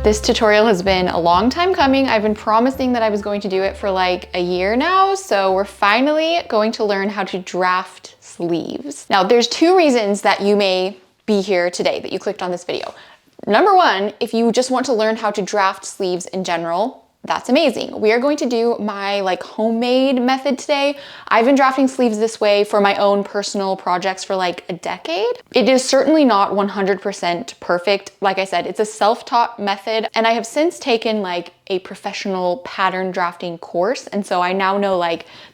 This tutorial has been a long time coming. I've been promising that I was going to do it for like a year now, so we're finally going to learn how to draft sleeves. Now, there's two reasons that you may be here today, that you clicked on this video. Number one, if you just want to learn how to draft sleeves in general, that's amazing. We are going to do my homemade method today. I've been drafting sleeves this way for my own personal projects for like a decade. It is certainly not 100% perfect. Like I said, it's a self-taught method, and I have since taken a professional pattern drafting course. And so I now know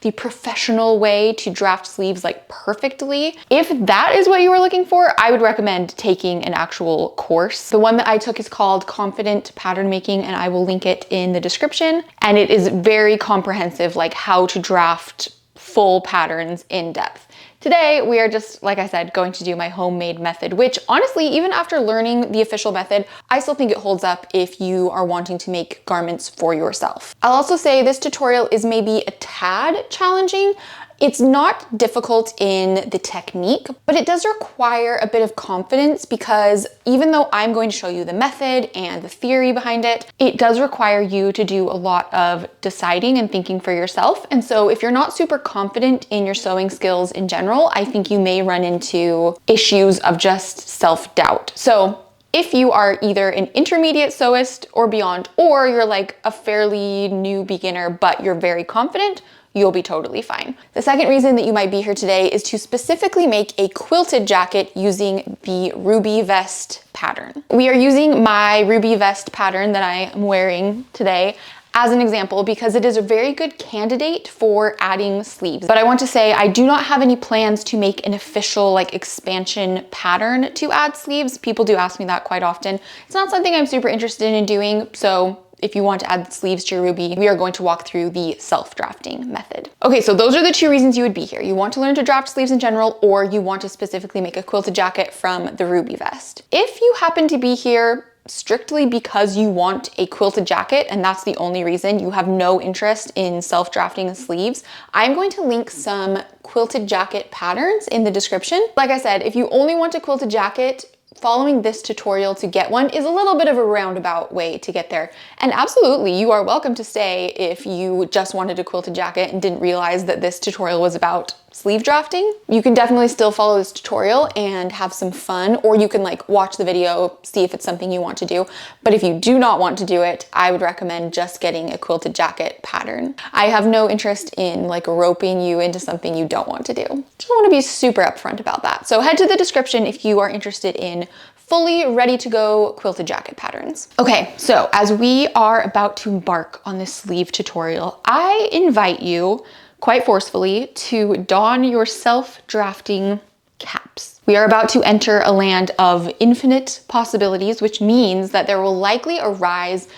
the professional way to draft sleeves perfectly. If that is what you were looking for, I would recommend taking an actual course. The one that I took is called Confident Pattern Making, and I will link it in the description. And it is very comprehensive, how to draft full patterns in depth. Today, we are just, like I said, going to do my homemade method, which honestly, even after learning the official method, I still think it holds up if you are wanting to make garments for yourself. I'll also say this tutorial is maybe a tad challenging. It's not difficult in the technique, but it does require a bit of confidence because even though I'm going to show you the method and the theory behind it, it does require you to do a lot of deciding and thinking for yourself. And so if you're not super confident in your sewing skills in general, I think you may run into issues of just self-doubt. So if you are either an intermediate sewist or beyond, or you're a fairly new beginner, but you're very confident, you'll be totally fine. The second reason that you might be here today is to specifically make a quilted jacket using the Ruby Vest pattern. We are using my Ruby Vest pattern that I am wearing today as an example because it is a very good candidate for adding sleeves. But I want to say I do not have any plans to make an official expansion pattern to add sleeves. People do ask me that quite often. It's not something I'm super interested in doing, so if you want to add sleeves to your Ruby, we are going to walk through the self-drafting method. Okay, so those are the two reasons you would be here. You want to learn to draft sleeves in general, or you want to specifically make a quilted jacket from the Ruby Vest. If you happen to be here strictly because you want a quilted jacket, and that's the only reason, you have no interest in self-drafting sleeves, I'm going to link some quilted jacket patterns in the description. Like I said, if you only want a quilted jacket, following this tutorial to get one is a little bit of a roundabout way to get there. And absolutely, you are welcome to stay if you just wanted a quilted jacket and didn't realize that this tutorial was about sleeve drafting. You can definitely still follow this tutorial and have some fun, or you can watch the video, see if it's something you want to do. But if you do not want to do it, I would recommend just getting a quilted jacket pattern. I have no interest in roping you into something you don't want to do. Just want to be super upfront about that. So head to the description if you are interested in fully ready to go quilted jacket patterns. Okay, so as we are about to embark on this sleeve tutorial, I invite you quite forcefully to don your self-drafting caps. We are about to enter a land of infinite possibilities, which means that there will likely arise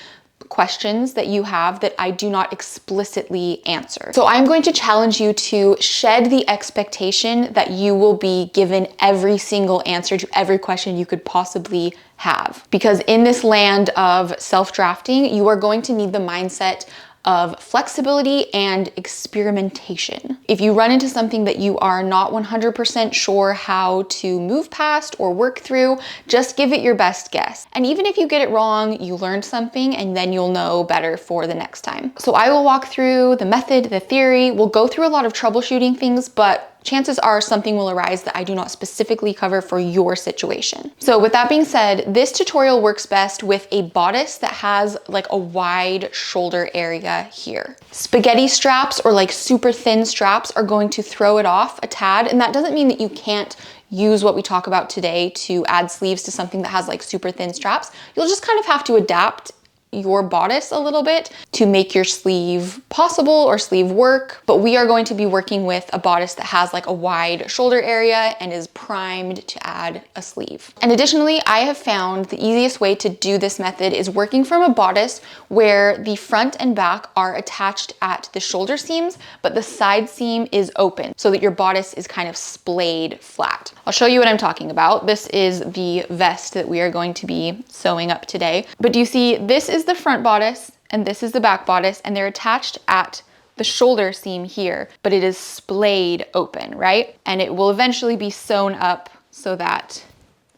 questions that you have that I do not explicitly answer. So I'm going to challenge you to shed the expectation that you will be given every single answer to every question you could possibly have. Because in this land of self-drafting, you are going to need the mindset of flexibility and experimentation. If you run into something that you are not 100% sure how to move past or work through, just give it your best guess. And even if you get it wrong, you learned something and then you'll know better for the next time. So I will walk through the method, the theory, we'll go through a lot of troubleshooting things, but chances are something will arise that I do not specifically cover for your situation. So with that being said, this tutorial works best with a bodice that has a wide shoulder area here. Spaghetti straps or super thin straps are going to throw it off a tad, and that doesn't mean that you can't use what we talk about today to add sleeves to something that has super thin straps. You'll just kind of have to adapt your bodice a little bit to make your sleeve possible or sleeve work, but we are going to be working with a bodice that has a wide shoulder area and is primed to add a sleeve. And additionally, I have found the easiest way to do this method is working from a bodice where the front and back are attached at the shoulder seams, but the side seam is open so that your bodice is kind of splayed flat. I'll show you what I'm talking about. This is the vest that we are going to be sewing up today. But do you see, this is the front bodice and this is the back bodice, and they're attached at the shoulder seam here, but it is splayed open, right? And it will eventually be sewn up so that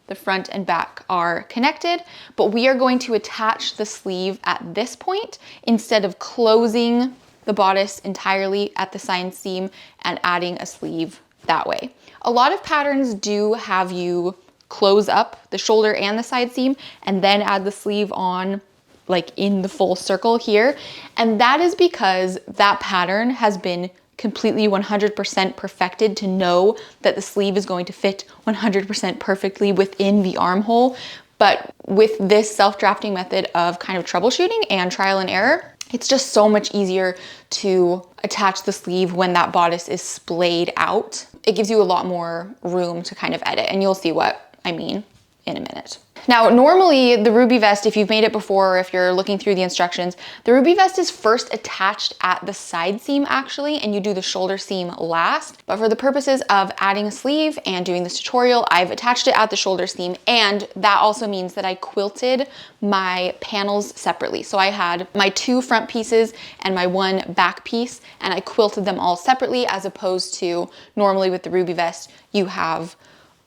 the front and back are connected, but we are going to attach the sleeve at this point instead of closing the bodice entirely at the side seam and adding a sleeve that way. A lot of patterns do have you close up the shoulder and the side seam and then add the sleeve on like in the full circle here. And that is because that pattern has been completely 100% perfected to know that the sleeve is going to fit 100% perfectly within the armhole. But with this self-drafting method of kind of troubleshooting and trial and error, it's just so much easier to attach the sleeve when that bodice is splayed out. It gives you a lot more room to kind of edit, and you'll see what I mean in a minute. Now, normally the Ruby vest, if you've made it before, or if you're looking through the instructions, the Ruby vest is first attached at the side seam actually, and you do the shoulder seam last. But for the purposes of adding a sleeve and doing this tutorial, I've attached it at the shoulder seam, and that also means that I quilted my panels separately. So I had my 2 front pieces and my 1 back piece, and I quilted them all separately, as opposed to normally with the Ruby vest, you have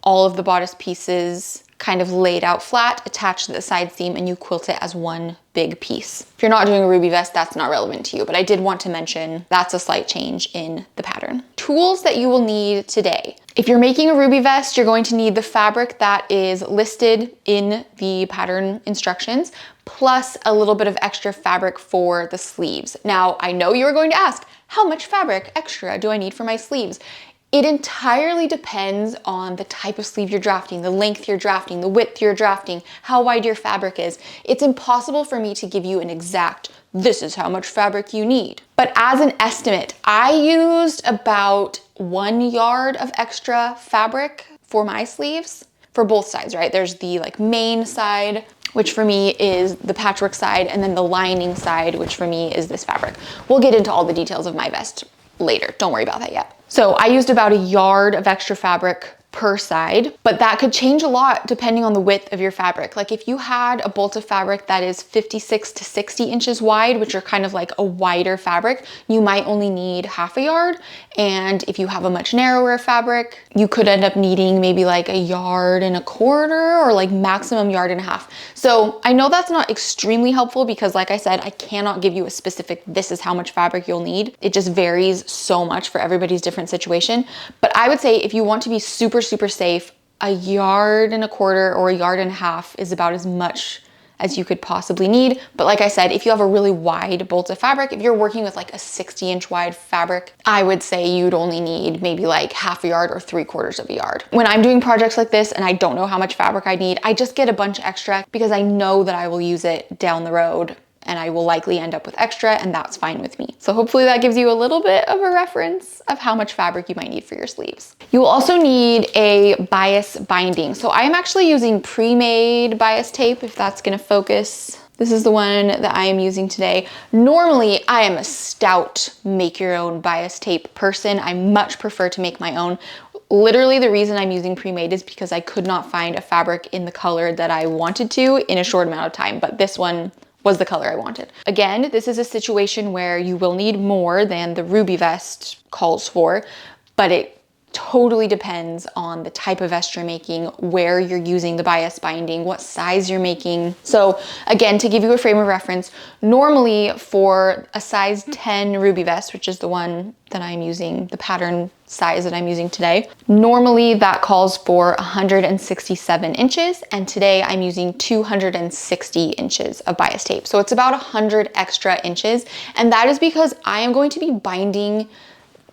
all of the bodice pieces kind of laid out flat, attached to the side seam, and you quilt it as one big piece. If you're not doing a Ruby vest, that's not relevant to you, but I did want to mention that's a slight change in the pattern. Tools that you will need today. If you're making a Ruby vest, you're going to need the fabric that is listed in the pattern instructions, plus a little bit of extra fabric for the sleeves. Now, I know you're going to ask, how much fabric extra do I need for my sleeves? It entirely depends on the type of sleeve you're drafting, the length you're drafting, the width you're drafting, how wide your fabric is. It's impossible for me to give you an exact, this is how much fabric you need. But as an estimate, I used about 1 yard of extra fabric for my sleeves, for both sides, right? There's the like main side, which for me is the patchwork side, and then the lining side, which for me is this fabric. We'll get into all the details of my vest later. Don't worry about that yet. So I used about 1 yard of extra fabric per side, but that could change a lot depending on the width of your fabric. Like if you had a bolt of fabric that is 56 to 60 inches wide, which are kind of like a wider fabric, you might only need ½ yard. And if you have a much narrower fabric, you could end up needing maybe like 1.25 yards or like maximum 1.5 yards. So I know that's not extremely helpful because like I said, I cannot give you a specific, this is how much fabric you'll need. It just varies so much for everybody's different situation. But I would say if you want to be super safe, 1.25 yards or 1.5 yards is about as much as you could possibly need. But like I said, if you have a really wide bolt of fabric, if you're working with like a 60-inch wide fabric, I would say you'd only need maybe like ½ yard or 3/4 yard. When I'm doing projects like this and I don't know how much fabric I need, I just get a bunch extra because I know that I will use it down the road and I will likely end up with extra, and that's fine with me. So hopefully that gives you a little bit of a reference of how much fabric you might need for your sleeves. You will also need a bias binding. So I am actually using pre-made bias tape, if that's gonna focus. This is the one that I am using today. Normally, I am a stout make your own bias tape person. I much prefer to make my own. Literally the reason I'm using pre-made is because I could not find a fabric in the color that I wanted to in a short amount of time, but this one was the color I wanted. Again, this is a situation where you will need more than the Ruby vest calls for, but it totally depends on the type of vest you're making, where you're using the bias binding, what size you're making. So again, to give you a frame of reference, normally for a size 10 Ruby vest, which is the one that I'm using, the pattern size that I'm using today, normally that calls for 167 inches, and today I'm using 260 inches of bias tape. So it's about 100 extra inches, and that is because I am going to be binding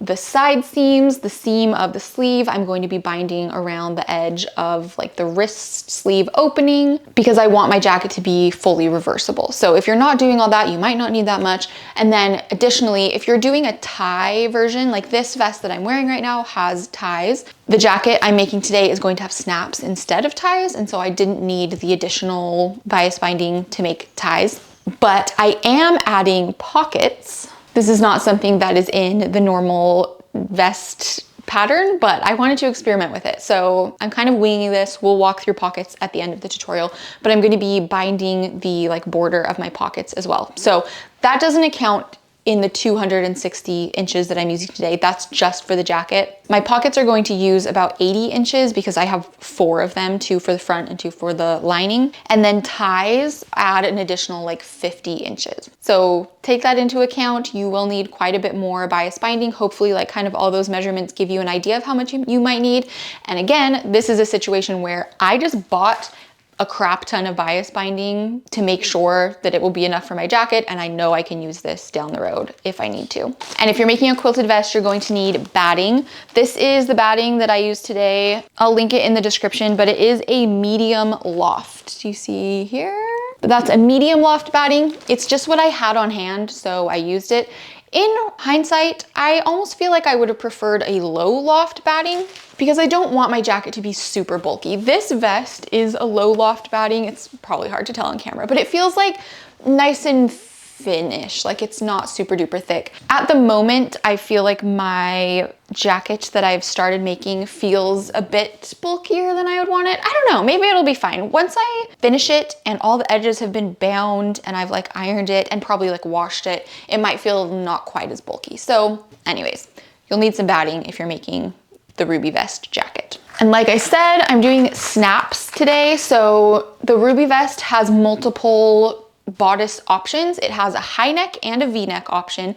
the side seams, the seam of the sleeve. I'm going to be binding around the edge of like the wrist sleeve opening because I want my jacket to be fully reversible. So if you're not doing all that, you might not need that much. And then additionally, if you're doing a tie version, like this vest that I'm wearing right now has ties, the jacket I'm making today is going to have snaps instead of ties. And so I didn't need the additional bias binding to make ties, but I am adding pockets. This is not something that is in the normal vest pattern, but I wanted to experiment with it. So I'm kind of winging this. We'll walk through pockets at the end of the tutorial, but I'm going to be binding the like border of my pockets as well. So that doesn't account in the 260 inches that I'm using today. That's just for the jacket. My pockets are going to use about 80 inches because I have 4 of them, 2 for the front and 2 for the lining. And then ties add an additional like 50 inches. So take that into account. You will need quite a bit more bias binding. Hopefully like kind of all those measurements give you an idea of how much you might need. And again, this is a situation where I just bought a crap ton of bias binding to make sure that it will be enough for my jacket, and I know I can use this down the road if I need to. And if you're making a quilted vest, you're going to need batting. This is the batting that I use today. I'll link it in the description, but it is a medium loft. Do you see here? That's a medium loft batting. It's just what I had on hand, so I used it. In hindsight, I almost feel like I would have preferred a low loft batting because I don't want my jacket to be super bulky. This vest is a low loft batting. It's probably hard to tell on camera, but it feels like nice and thin-ish, like it's not super duper thick. At the moment, I feel like my jacket that I've started making feels a bit bulkier than I would want it. I don't know, maybe it'll be fine. Once I finish it and all the edges have been bound and I've like ironed it and probably like washed it, it might feel not quite as bulky. So anyways, you'll need some batting if you're making the Ruby vest jacket. And like I said, I'm doing snaps today. So the Ruby vest has multiple bodice options. It has a high neck and a V-neck option,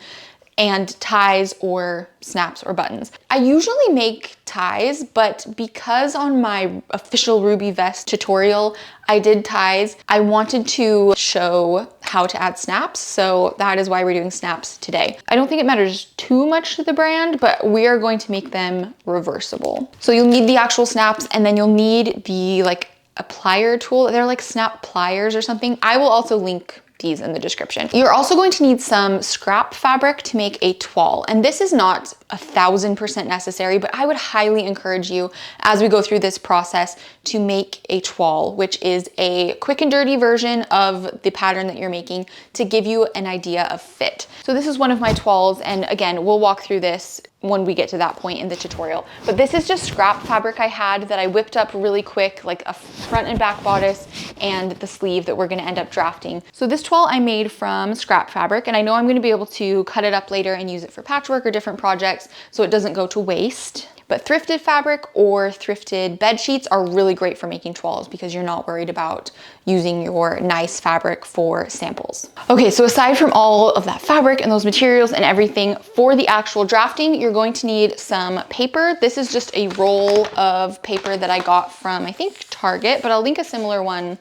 and ties or snaps or buttons. I usually make ties, but because on my official Ruby vest tutorial, I did ties, I wanted to show how to add snaps. So that is why we're doing snaps today. I don't think it matters too much to the brand, but we are going to make them reversible. So you'll need the actual snaps, and then you'll need the like a plier tool. They're like snap pliers or something. I will also link these in the description. You're also going to need some scrap fabric to make a toile. And this is not 1000% necessary, but I would highly encourage you as we go through this process to make a toile, which is a quick and dirty version of the pattern that you're making to give you an idea of fit. So this is one of my toiles, and again, we'll walk through this when we get to that point in the tutorial. But this is just scrap fabric I had that I whipped up really quick, like a front and back bodice and the sleeve that we're gonna end up drafting. So this toile I made from scrap fabric, and I know I'm gonna be able to cut it up later and use it for patchwork or different projects so it doesn't go to waste. But thrifted fabric or thrifted bed sheets are really great for making toiles because you're not worried about using your nice fabric for samples. Okay, so aside from all of that fabric and those materials and everything, for the actual drafting, you're going to need some paper. This is just a roll of paper that I got from, I think, Target, but I'll link a similar one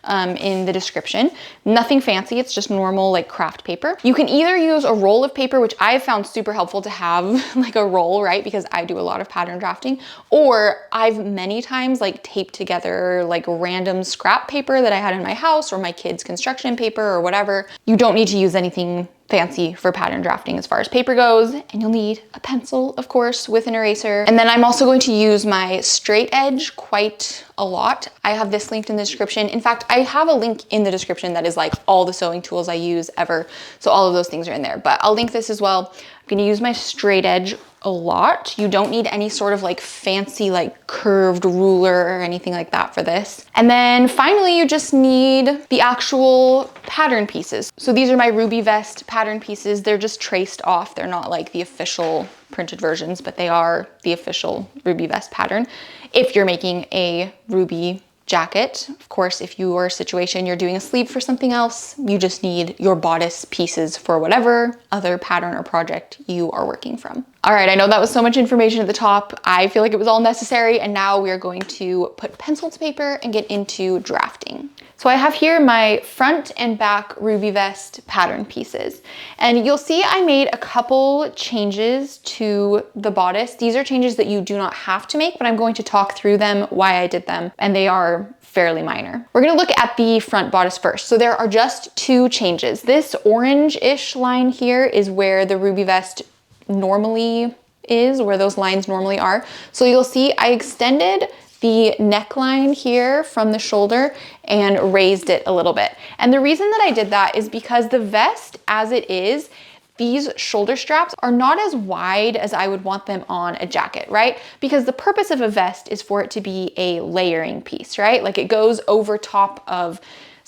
in the description. Nothing fancy, it's just normal like craft paper. You can either use a roll of paper, which I've found super helpful to have like a roll, right? Because I do a lot of pattern drafting, or I've many times like taped together like random scrap paper that I had in my house or my kids' construction paper or whatever. You don't need to use anything fancy for pattern drafting as far as paper goes, and you'll need a pencil, of course, with an eraser. And then I'm also going to use my straight edge quite a lot. I have this linked in the description. In fact, I have a link in the description that is like all the sewing tools I use ever. So all of those things are in there, but I'll link this as well. I'm gonna use my straight edge a lot. You don't need any sort of like fancy like curved ruler or anything like that for this. And then finally, you just need the actual pattern pieces. So these are my Ruby vest pattern pieces. They're just traced off. They're not like the official printed versions, but they are the official Ruby vest pattern. If you're making a Ruby jacket, of course, if your situation, you're doing a sleeve for something else, you just need your bodice pieces for whatever other pattern or project you are working from. All right, I know that was so much information at the top. I feel like it was all necessary, and now we are going to put pencil to paper and get into drafting. So I have here my front and back Ruby vest pattern pieces, and you'll see I made a couple changes to the bodice. These are changes that you do not have to make, but I'm going to talk through them, why I did them, and they are fairly minor. We're gonna look at the front bodice first. So there are just 2 changes. This orange-ish line here is where the Ruby vest normally is, where those lines normally are. So you'll see I extended the neckline here from the shoulder and raised it a little bit. And the reason that I did that is because the vest as it is, these shoulder straps are not as wide as I would want them on a jacket, right? Because the purpose of a vest is for it to be a layering piece, right? Like it goes over top of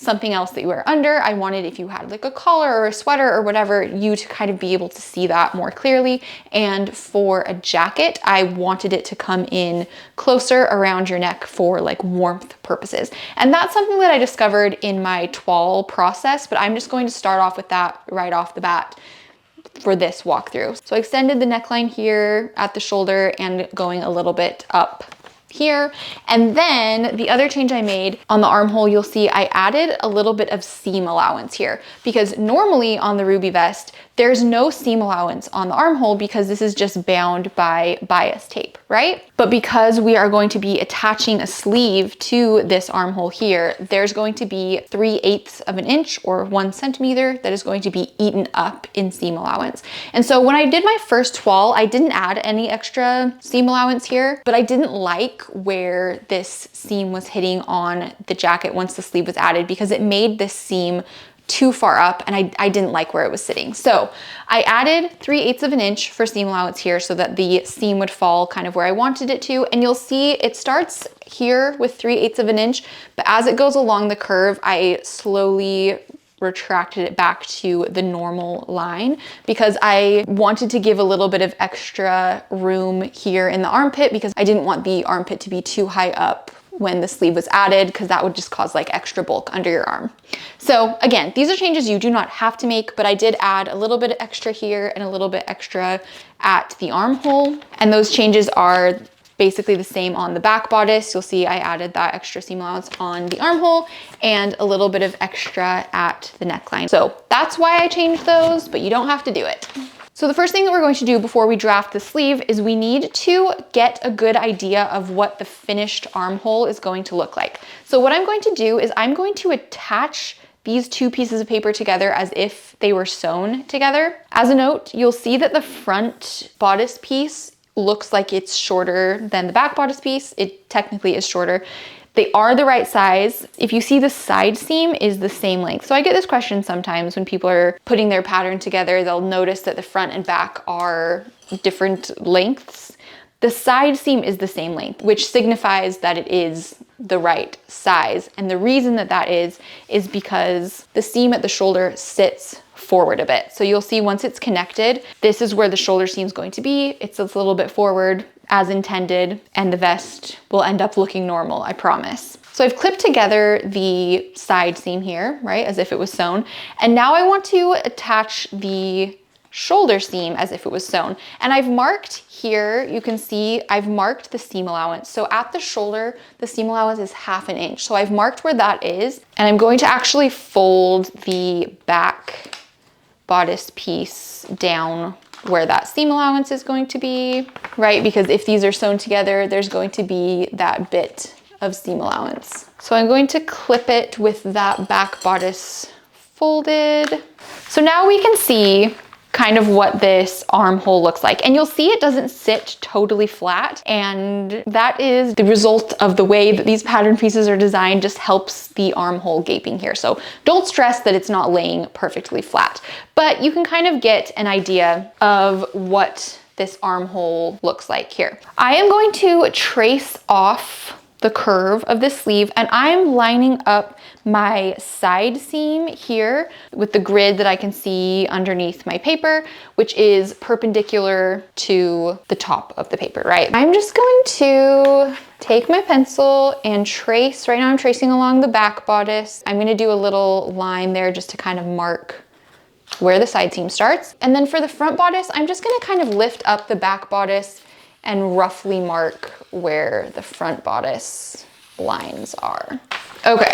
something else that you wear under. I wanted, if you had like a collar or a sweater or whatever, you to kind of be able to see that more clearly. And for a jacket, I wanted it to come in closer around your neck for like warmth purposes. And that's something that I discovered in my toile process, but I'm just going to start off with that right off the bat for this walkthrough. So I extended the neckline here at the shoulder and going a little bit up here. And then the other change I made on the armhole, you'll see I added a little bit of seam allowance here, because normally on the Ruby vest, there's no seam allowance on the armhole because this is just bound by bias tape, right? But because we are going to be attaching a sleeve to this armhole here, there's going to be 3/8 of an inch or 1 centimeter that is going to be eaten up in seam allowance. And so when I did my first toile, I didn't add any extra seam allowance here, but I didn't like where this seam was hitting on the jacket once the sleeve was added, because it made this seam too far up and I didn't like where it was sitting. So I added 3/8 of an inch for seam allowance here so that the seam would fall kind of where I wanted it to. And you'll see it starts here with 3/8 of an inch, but as it goes along the curve, I slowly retracted it back to the normal line because I wanted to give a little bit of extra room here in the armpit, because I didn't want the armpit to be too high up when the sleeve was added, because that would just cause like extra bulk under your arm. So again, these are changes you do not have to make, but I did add a little bit of extra here and a little bit extra at the armhole. And those changes are basically the same on the back bodice. You'll see I added that extra seam allowance on the armhole and a little bit of extra at the neckline. So that's why I changed those, but you don't have to do it. So the first thing that we're going to do before we draft the sleeve is we need to get a good idea of what the finished armhole is going to look like. So what I'm going to do is I'm going to attach these two pieces of paper together as if they were sewn together. As a note, you'll see that the front bodice piece looks like it's shorter than the back bodice piece. It technically is shorter. They are the right size. If you see, the side seam is the same length. So I get this question sometimes when people are putting their pattern together, they'll notice that the front and back are different lengths. The side seam is the same length, which signifies that it is the right size. And the reason that that is because the seam at the shoulder sits forward a bit. So you'll see once it's connected, this is where the shoulder seam is going to be. It's a little bit forward as intended, and the vest will end up looking normal, I promise. So I've clipped together the side seam here, right, as if it was sewn. And now I want to attach the shoulder seam as if it was sewn. And I've marked here, you can see I've marked the seam allowance. So at the shoulder, the seam allowance is 1/2 inch. So I've marked where that is, and I'm going to actually fold the back bodice piece down where that seam allowance is going to be, right? Because if these are sewn together, there's going to be that bit of seam allowance. So I'm going to clip it with that back bodice folded. So now we can see kind of what this armhole looks like. And you'll see it doesn't sit totally flat. And that is the result of the way that these pattern pieces are designed, just helps the armhole gaping here. So don't stress that it's not laying perfectly flat, but you can kind of get an idea of what this armhole looks like here. I am going to trace off the curve of the sleeve, and I'm lining up my side seam here with the grid that I can see underneath my paper, which is perpendicular to the top of the paper, right? I'm just going to take my pencil and trace. Right now I'm tracing along the back bodice. I'm going to do a little line there just to kind of mark where the side seam starts. And then for the front bodice, I'm just going to kind of lift up the back bodice and roughly mark where the front bodice lines are. Okay,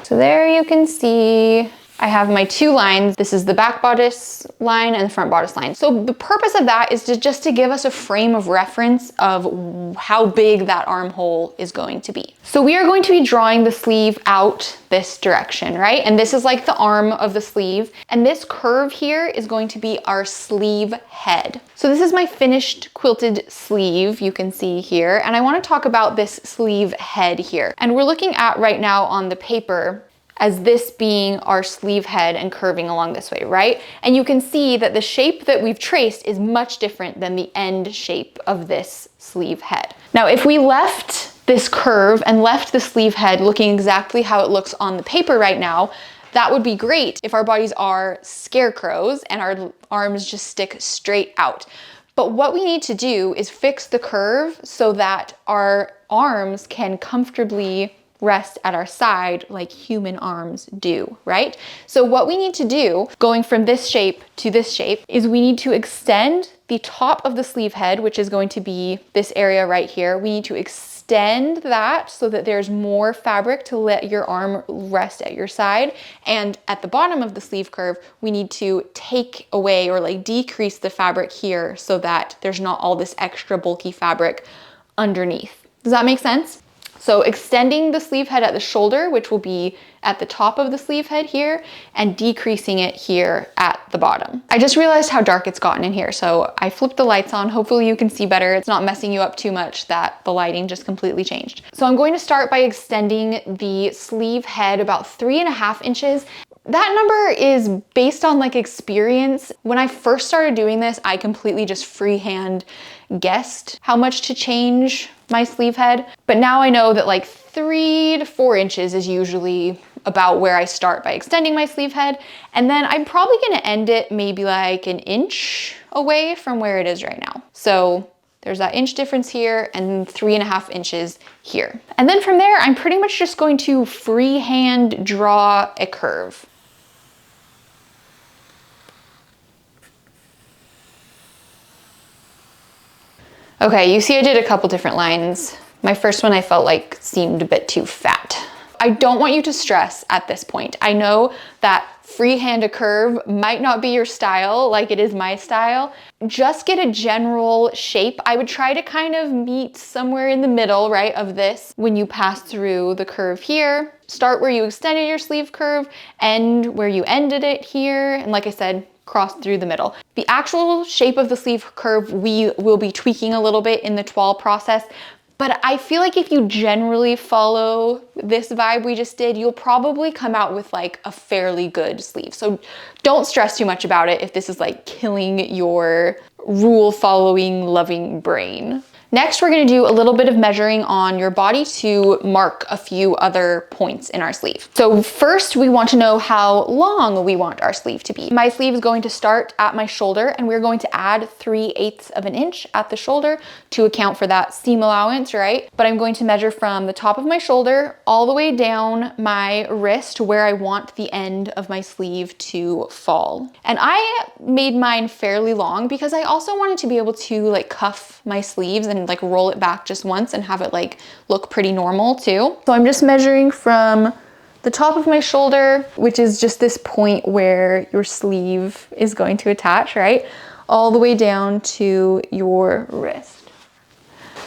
so there you can see I have my two lines. This is the back bodice line and the front bodice line. So the purpose of that is just to give us a frame of reference of how big that armhole is going to be. So we are going to be drawing the sleeve out this direction, right? And this is like the arm of the sleeve. And this curve here is going to be our sleeve head. So this is my finished quilted sleeve, you can see here. And I want to talk about this sleeve head here. And we're looking at right now on the paper as this being our sleeve head and curving along this way, right? And you can see that the shape that we've traced is much different than the end shape of this sleeve head. Now, if we left this curve and left the sleeve head looking exactly how it looks on the paper right now, that would be great if our bodies are scarecrows and our arms just stick straight out. But what we need to do is fix the curve so that our arms can comfortably rest at our side like human arms do, right? So what we need to do, going from this shape to this shape, is we need to extend the top of the sleeve head, which is going to be this area right here. We need to extend that so that there's more fabric to let your arm rest at your side. And at the bottom of the sleeve curve, we need to take away or like decrease the fabric here so that there's not all this extra bulky fabric underneath. Does that make sense? So extending the sleeve head at the shoulder, which will be at the top of the sleeve head here, and decreasing it here at the bottom. I just realized how dark it's gotten in here, so I flipped the lights on. Hopefully you can see better. It's not messing you up too much that the lighting just completely changed. So I'm going to start by extending the sleeve head about 3.5 inches. That number is based on like experience. When I first started doing this, I completely just freehand guessed how much to change my sleeve head. But now I know that like 3 to 4 inches is usually about where I start by extending my sleeve head. And then I'm probably gonna end it maybe like 1 inch away from where it is right now. So there's that inch difference here and 3.5 inches here. And then from there, I'm pretty much just going to freehand draw a curve. Okay, you see I did a couple different lines. My first one I felt like seemed a bit too fat. I don't want you to stress at this point. I know that freehand a curve might not be your style like it is my style. Just get a general shape. I would try to kind of meet somewhere in the middle, right, of this when you pass through the curve here. Start where you extended your sleeve curve, end where you ended it here, and like I said, cross through the middle. The actual shape of the sleeve curve we will be tweaking a little bit in the toile process, but I feel like if you generally follow this vibe we just did, you'll probably come out with like a fairly good sleeve. So don't stress too much about it if this is like killing your rule following loving brain. Next, we're gonna do a little bit of measuring on your body to mark a few other points in our sleeve. So first, we want to know how long we want our sleeve to be. My sleeve is going to start at my shoulder, and we're going to add 3/8 of an inch at the shoulder to account for that seam allowance, right? But I'm going to measure from the top of my shoulder all the way down my wrist where I want the end of my sleeve to fall. And I made mine fairly long because I also wanted to be able to like cuff my sleeves and like roll it back just once and have it like look pretty normal too. So I'm just measuring from the top of my shoulder, which is just this point where your sleeve is going to attach, right? All the way down to your wrist.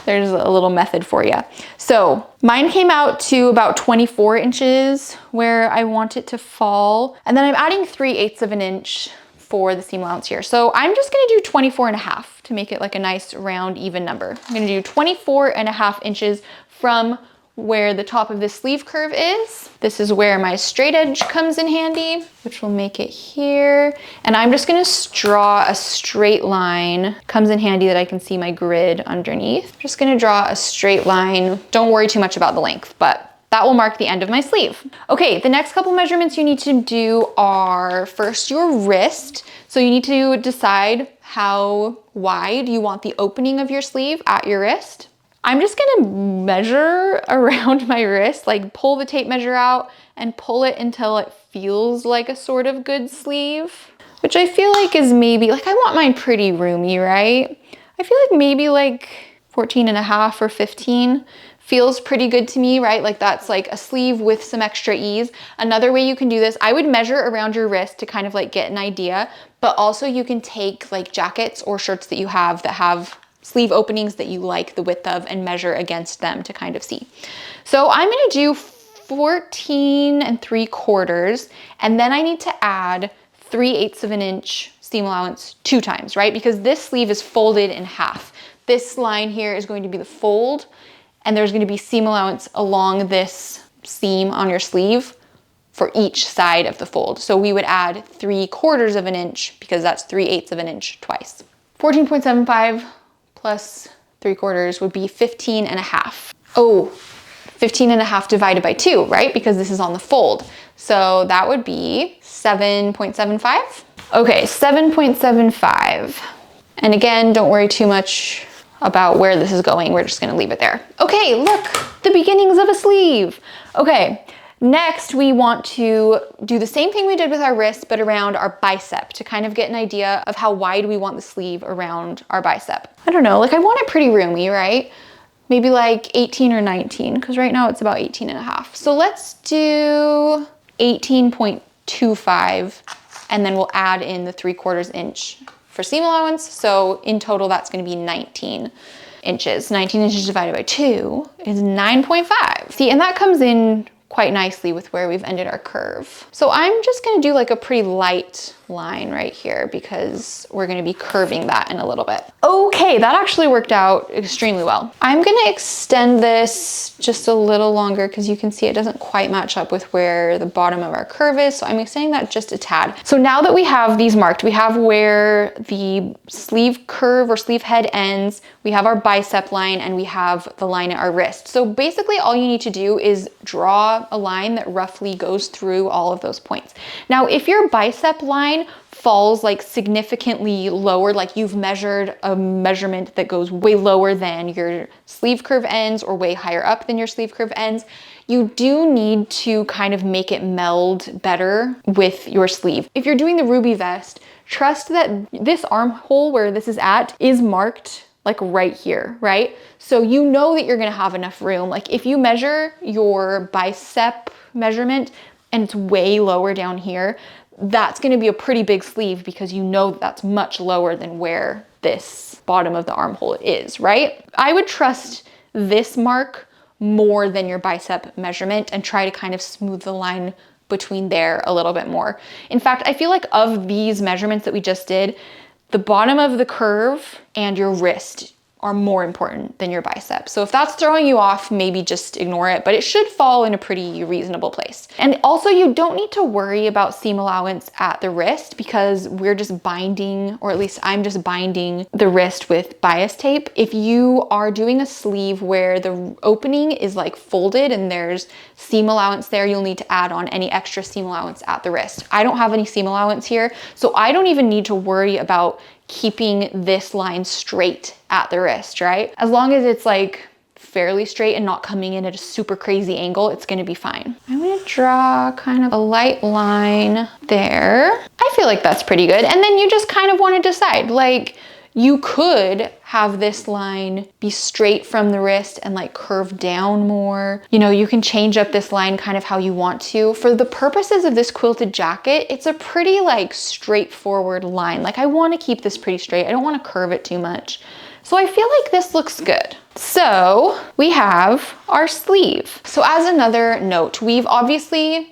There's a little method for you. So mine came out to about 24 inches where I want it to fall. And then I'm adding 3/8 of an inch for the seam allowance here. So I'm just gonna do 24.5 to make it like a nice round even number. I'm gonna do 24.5 inches from where the top of this sleeve curve is. This is where my straight edge comes in handy, which will make it here. And I'm just gonna draw a straight line. Comes in handy that I can see my grid underneath. I'm just gonna draw a straight line. Don't worry too much about the length, but that will mark the end of my sleeve. Okay, the next couple measurements you need to do are first your wrist. So you need to decide how wide you want the opening of your sleeve at your wrist. I'm just gonna measure around my wrist, like pull the tape measure out and pull it until it feels like a sort of good sleeve, which I feel like is maybe, like I want mine pretty roomy, right? I feel like maybe like 14.5 or 15 feels pretty good to me, right? Like that's like a sleeve with some extra ease. Another way you can do this, I would measure around your wrist to kind of like get an idea, but also you can take like jackets or shirts that you have that have sleeve openings that you like the width of and measure against them to kind of see. So I'm gonna do 14.75, and then I need to add 3/8 of an inch seam allowance 2 times, right? Because this sleeve is folded in half. This line here is going to be the fold, and there's gonna be seam allowance along this seam on your sleeve for each side of the fold. So we would add 3/4 of an inch because that's 3/8 of an inch twice. 14.75 plus 3/4 would be 15.5. Oh, 15.5 divided by 2, right? Because this is on the fold. So that would be 7.75. Okay, 7.75. And again, don't worry too much about where this is going. We're just gonna leave it there. Okay, look, the beginnings of a sleeve. Okay, next we want to do the same thing we did with our wrist, but around our bicep to kind of get an idea of how wide we want the sleeve around our bicep. I don't know, like I want it pretty roomy, right? Maybe like 18 or 19, because right now it's about 18.5. So let's do 18.25, and then we'll add in the 3/4 inch for seam allowance. So in total, that's gonna be 19 inches. 19 inches divided by 2 is 9.5. See, and that comes in quite nicely with where we've ended our curve. So I'm just gonna do like a pretty light line right here because we're gonna be curving that in a little bit. Okay, that actually worked out extremely well. I'm gonna extend this just a little longer because you can see it doesn't quite match up with where the bottom of our curve is. So I'm extending that just a tad. So now that we have these marked, we have where the sleeve curve or sleeve head ends, we have our bicep line, and we have the line at our wrist. So basically all you need to do is draw a line that roughly goes through all of those points. Now, if your bicep line falls like significantly lower, like you've measured a measurement that goes way lower than your sleeve curve ends or way higher up than your sleeve curve ends, you do need to kind of make it meld better with your sleeve. If you're doing the ruby vest, trust that this armhole where this is at is marked like right here, right? So you know that you're gonna have enough room. Like if you measure your bicep measurement and it's way lower down here, that's gonna be a pretty big sleeve because you know that's much lower than where this bottom of the armhole is, right? I would trust this mark more than your bicep measurement and try to kind of smooth the line between there a little bit more. In fact, I feel like of these measurements that we just did, the bottom of the curve and your wrist are more important than your bicep. So if that's throwing you off, maybe just ignore it, but it should fall in a pretty reasonable place. And also you don't need to worry about seam allowance at the wrist because we're just binding, or at least I'm just binding the wrist with bias tape. If you are doing a sleeve where the opening is like folded and there's seam allowance there, you'll need to add on any extra seam allowance at the wrist. I don't have any seam allowance here, so I don't even need to worry about keeping this line straight at the wrist, right? As long as it's like fairly straight and not coming in at a super crazy angle, it's gonna be fine. I'm gonna draw kind of a light line there. I feel like that's pretty good. And then you just kind of wanna decide, like, you could have this line be straight from the wrist and like curve down more. You know, you can change up this line kind of how you want to. For the purposes of this quilted jacket, it's a pretty like straightforward line. Like I want to keep this pretty straight. I don't want to curve it too much. So I feel like this looks good. So we have our sleeve. So as another note, we've obviously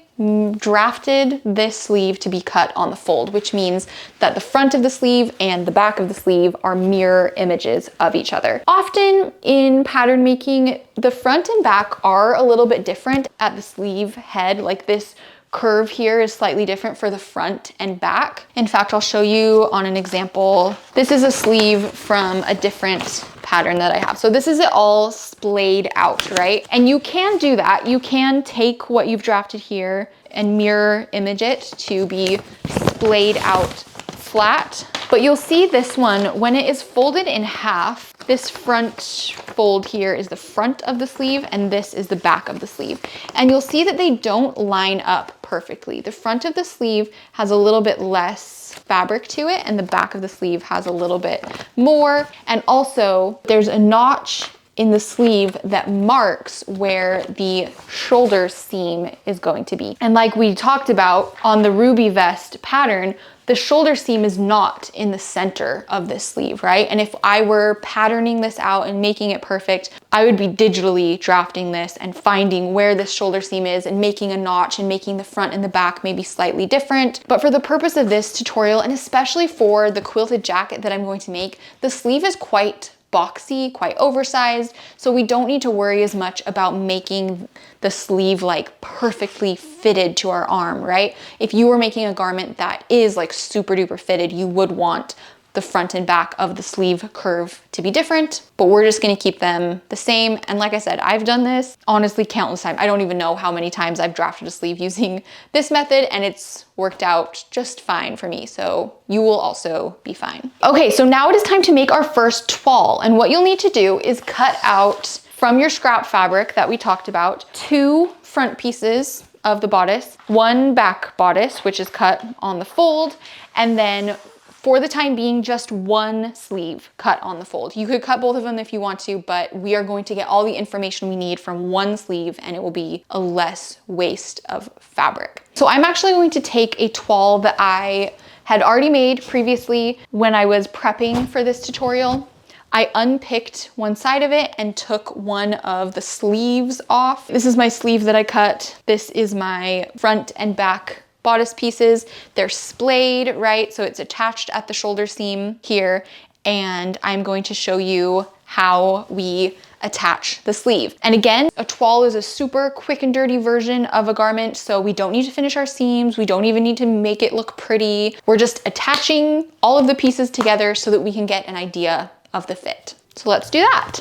drafted this sleeve to be cut on the fold, which means that the front of the sleeve and the back of the sleeve are mirror images of each other. Often in pattern making, the front and back are a little bit different at the sleeve head. Like this curve here is slightly different for the front and back. In fact, I'll show you on an example. This is a sleeve from a different pattern that I have. So this is it all splayed out, right? And you can do that. You can take what you've drafted here and mirror image it to be splayed out flat. But you'll see this one, when it is folded in half, this front fold here is the front of the sleeve and this is the back of the sleeve. And you'll see that they don't line up perfectly. The front of the sleeve has a little bit less fabric to it and the back of the sleeve has a little bit more. And also there's a notch in the sleeve that marks where the shoulder seam is going to be. And like we talked about on the ruby vest pattern, the shoulder seam is not in the center of this sleeve, right? And if I were patterning this out and making it perfect, I would be digitally drafting this and finding where this shoulder seam is and making a notch and making the front and the back maybe slightly different. But for the purpose of this tutorial, and especially for the quilted jacket that I'm going to make, the sleeve is quite boxy, quite oversized, so we don't need to worry as much about making the sleeve like perfectly fitted to our arm, right? If you were making a garment that is like super duper fitted, you would want the front and back of the sleeve curve to be different, but we're just gonna keep them the same. And like I said, I've done this honestly countless times. I don't even know how many times I've drafted a sleeve using this method, and it's worked out just fine for me. So you will also be fine. Okay, so now it is time to make our first toile. And what you'll need to do is cut out from your scrap fabric that we talked about, 2 front pieces of the bodice, 1 back bodice, which is cut on the fold, and then for the time being, just 1 sleeve cut on the fold. You could cut both of them if you want to, but we are going to get all the information we need from 1 sleeve, and it will be a less waste of fabric. So I'm actually going to take a toile that I had already made previously when I was prepping for this tutorial. I unpicked one side of it and took one of the sleeves off. This is my sleeve that I cut. This is my front and back bodice pieces. They're splayed, right? So it's attached at the shoulder seam here. And I'm going to show you how we attach the sleeve. And again, a toile is a super quick and dirty version of a garment. So we don't need to finish our seams. We don't even need to make it look pretty. We're just attaching all of the pieces together so that we can get an idea of the fit. So let's do that.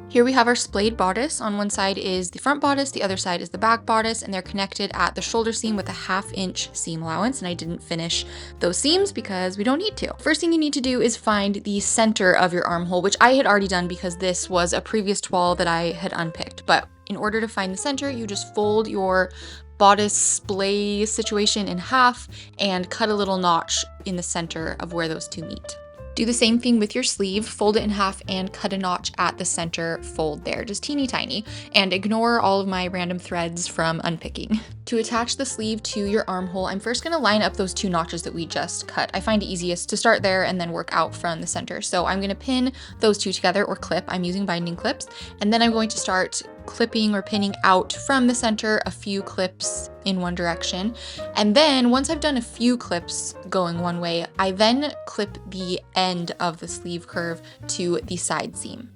Here we have our splayed bodice. On one side is the front bodice, the other side is the back bodice, and they're connected at the shoulder seam with a 1/2 inch seam allowance. And I didn't finish those seams because we don't need to. First thing you need to do is find the center of your armhole, which I had already done because this was a previous toile that I had unpicked. But in order to find the center, you just fold your bodice splay situation in half and cut a little notch in the center of where those two meet. Do the same thing with your sleeve, fold it in half and cut a notch at the center fold there, just teeny tiny, and ignore all of my random threads from unpicking. To attach the sleeve to your armhole, I'm first gonna line up those 2 notches that we just cut. I find it easiest to start there and then work out from the center. So I'm gonna pin those 2 together or clip. I'm using binding clips, and then I'm going to start clipping or pinning out from the center a few clips in one direction. And then once I've done a few clips going one way, I then clip the end of the sleeve curve to the side seam.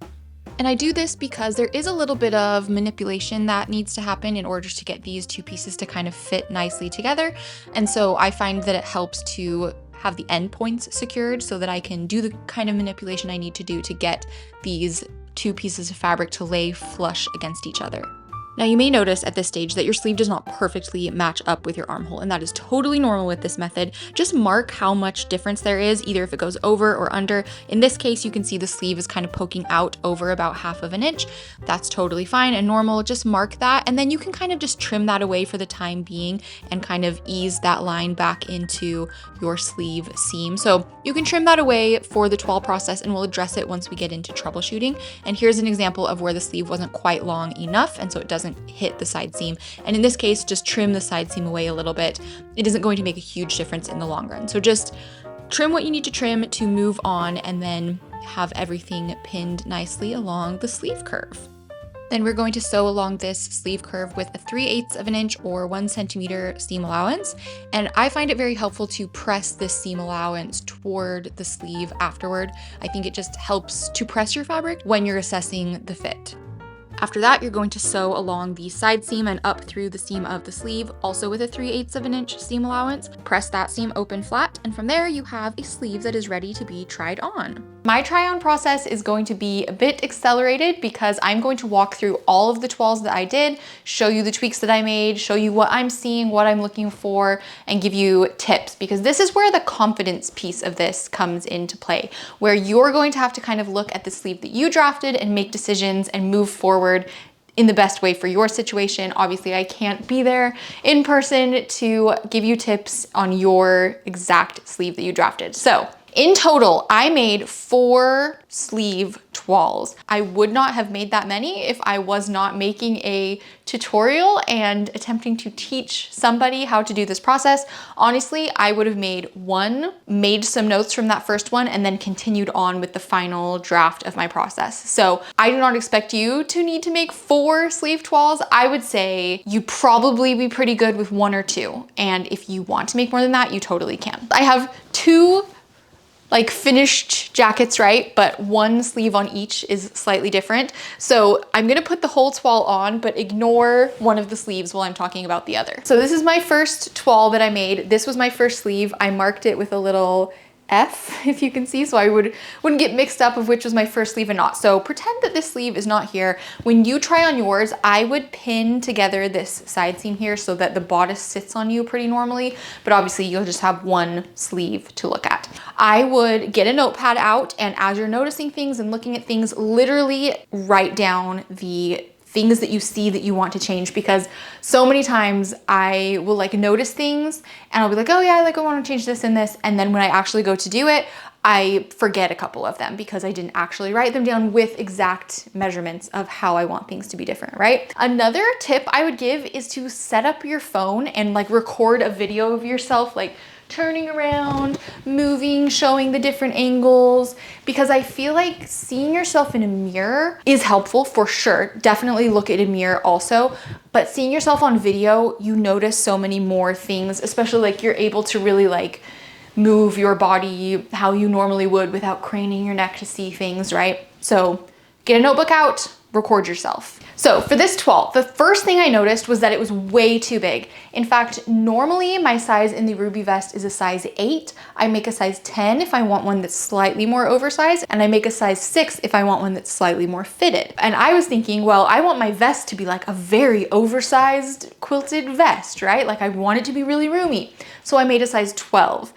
And I do this because there is a little bit of manipulation that needs to happen in order to get these 2 pieces to kind of fit nicely together. And so I find that it helps to have the end points secured so that I can do the kind of manipulation I need to do to get these 2 pieces of fabric to lay flush against each other. Now you may notice at this stage that your sleeve does not perfectly match up with your armhole, and that is totally normal with this method. Just mark how much difference there is, either if it goes over or under. In this case, you can see the sleeve is kind of poking out over about 1/2 inch. That's totally fine and normal. Just mark that, and then you can kind of just trim that away for the time being and kind of ease that line back into your sleeve seam. So you can trim that away for the toile process, and we'll address it once we get into troubleshooting. And here's an example of where the sleeve wasn't quite long enough, and so it doesn't hit the side seam. And in this case, just trim the side seam away a little bit. It isn't going to make a huge difference in the long run. So just trim what you need to trim to move on, and then have everything pinned nicely along the sleeve curve. Then we're going to sew along this sleeve curve with a 3/8 inch or 1 centimeter seam allowance. And I find it very helpful to press this seam allowance toward the sleeve afterward. I think it just helps to press your fabric when you're assessing the fit. After that, you're going to sew along the side seam and up through the seam of the sleeve, also with a 3/8 inch seam allowance. Press that seam open flat, and from there you have a sleeve that is ready to be tried on. My try-on process is going to be a bit accelerated because I'm going to walk through all of the toiles that I did, show you the tweaks that I made, show you what I'm seeing, what I'm looking for, and give you tips, because this is where the confidence piece of this comes into play, where you're going to have to kind of look at the sleeve that you drafted and make decisions and move forward in the best way for your situation. Obviously, I can't be there in person to give you tips on your exact sleeve that you drafted. So in total, I made 4 sleeve toiles. I would not have made that many if I was not making a tutorial and attempting to teach somebody how to do this process. Honestly, I would have made 1, made some notes from that first one, and then continued on with the final draft of my process. So I do not expect you to need to make 4 sleeve toiles. I would say you probably be pretty good with 1 or 2. And if you want to make more than that, you totally can. I have 2 like finished jackets, right? But 1 sleeve on each is slightly different. So I'm gonna put the whole toile on, but ignore one of the sleeves while I'm talking about the other. So this is my first toile that I made. This was my first sleeve. I marked it with a little F, if you can see, so I wouldn't get mixed up of which was my first sleeve and not. So pretend that this sleeve is not here. When you try on yours, I would pin together this side seam here so that the bodice sits on you pretty normally, but obviously you'll just have one sleeve to look at. I would get a notepad out, and as you're noticing things and looking at things, literally write down the things that you see that you want to change, because so many times I will like notice things and I'll be like, oh yeah, I want to change this and this. And then when I actually go to do it, I forget a couple of them because I didn't actually write them down with exact measurements of how I want things to be different, right? Another tip I would give is to set up your phone and like record a video of yourself, like turning around, moving, showing the different angles, because I feel like seeing yourself in a mirror is helpful for sure. Definitely look at a mirror also, but seeing yourself on video, you notice so many more things, especially like you're able to really like move your body how you normally would without craning your neck to see things, right? So get a notebook out, record yourself. So for this toile, the first thing I noticed was that it was way too big. In fact, normally my size in the Ruby vest is a size 8. I make a size 10 if I want one that's slightly more oversized, and I make a size 6 if I want one that's slightly more fitted. And I was thinking, well, I want my vest to be like a very oversized quilted vest, right? Like I want it to be really roomy. So I made a size 12.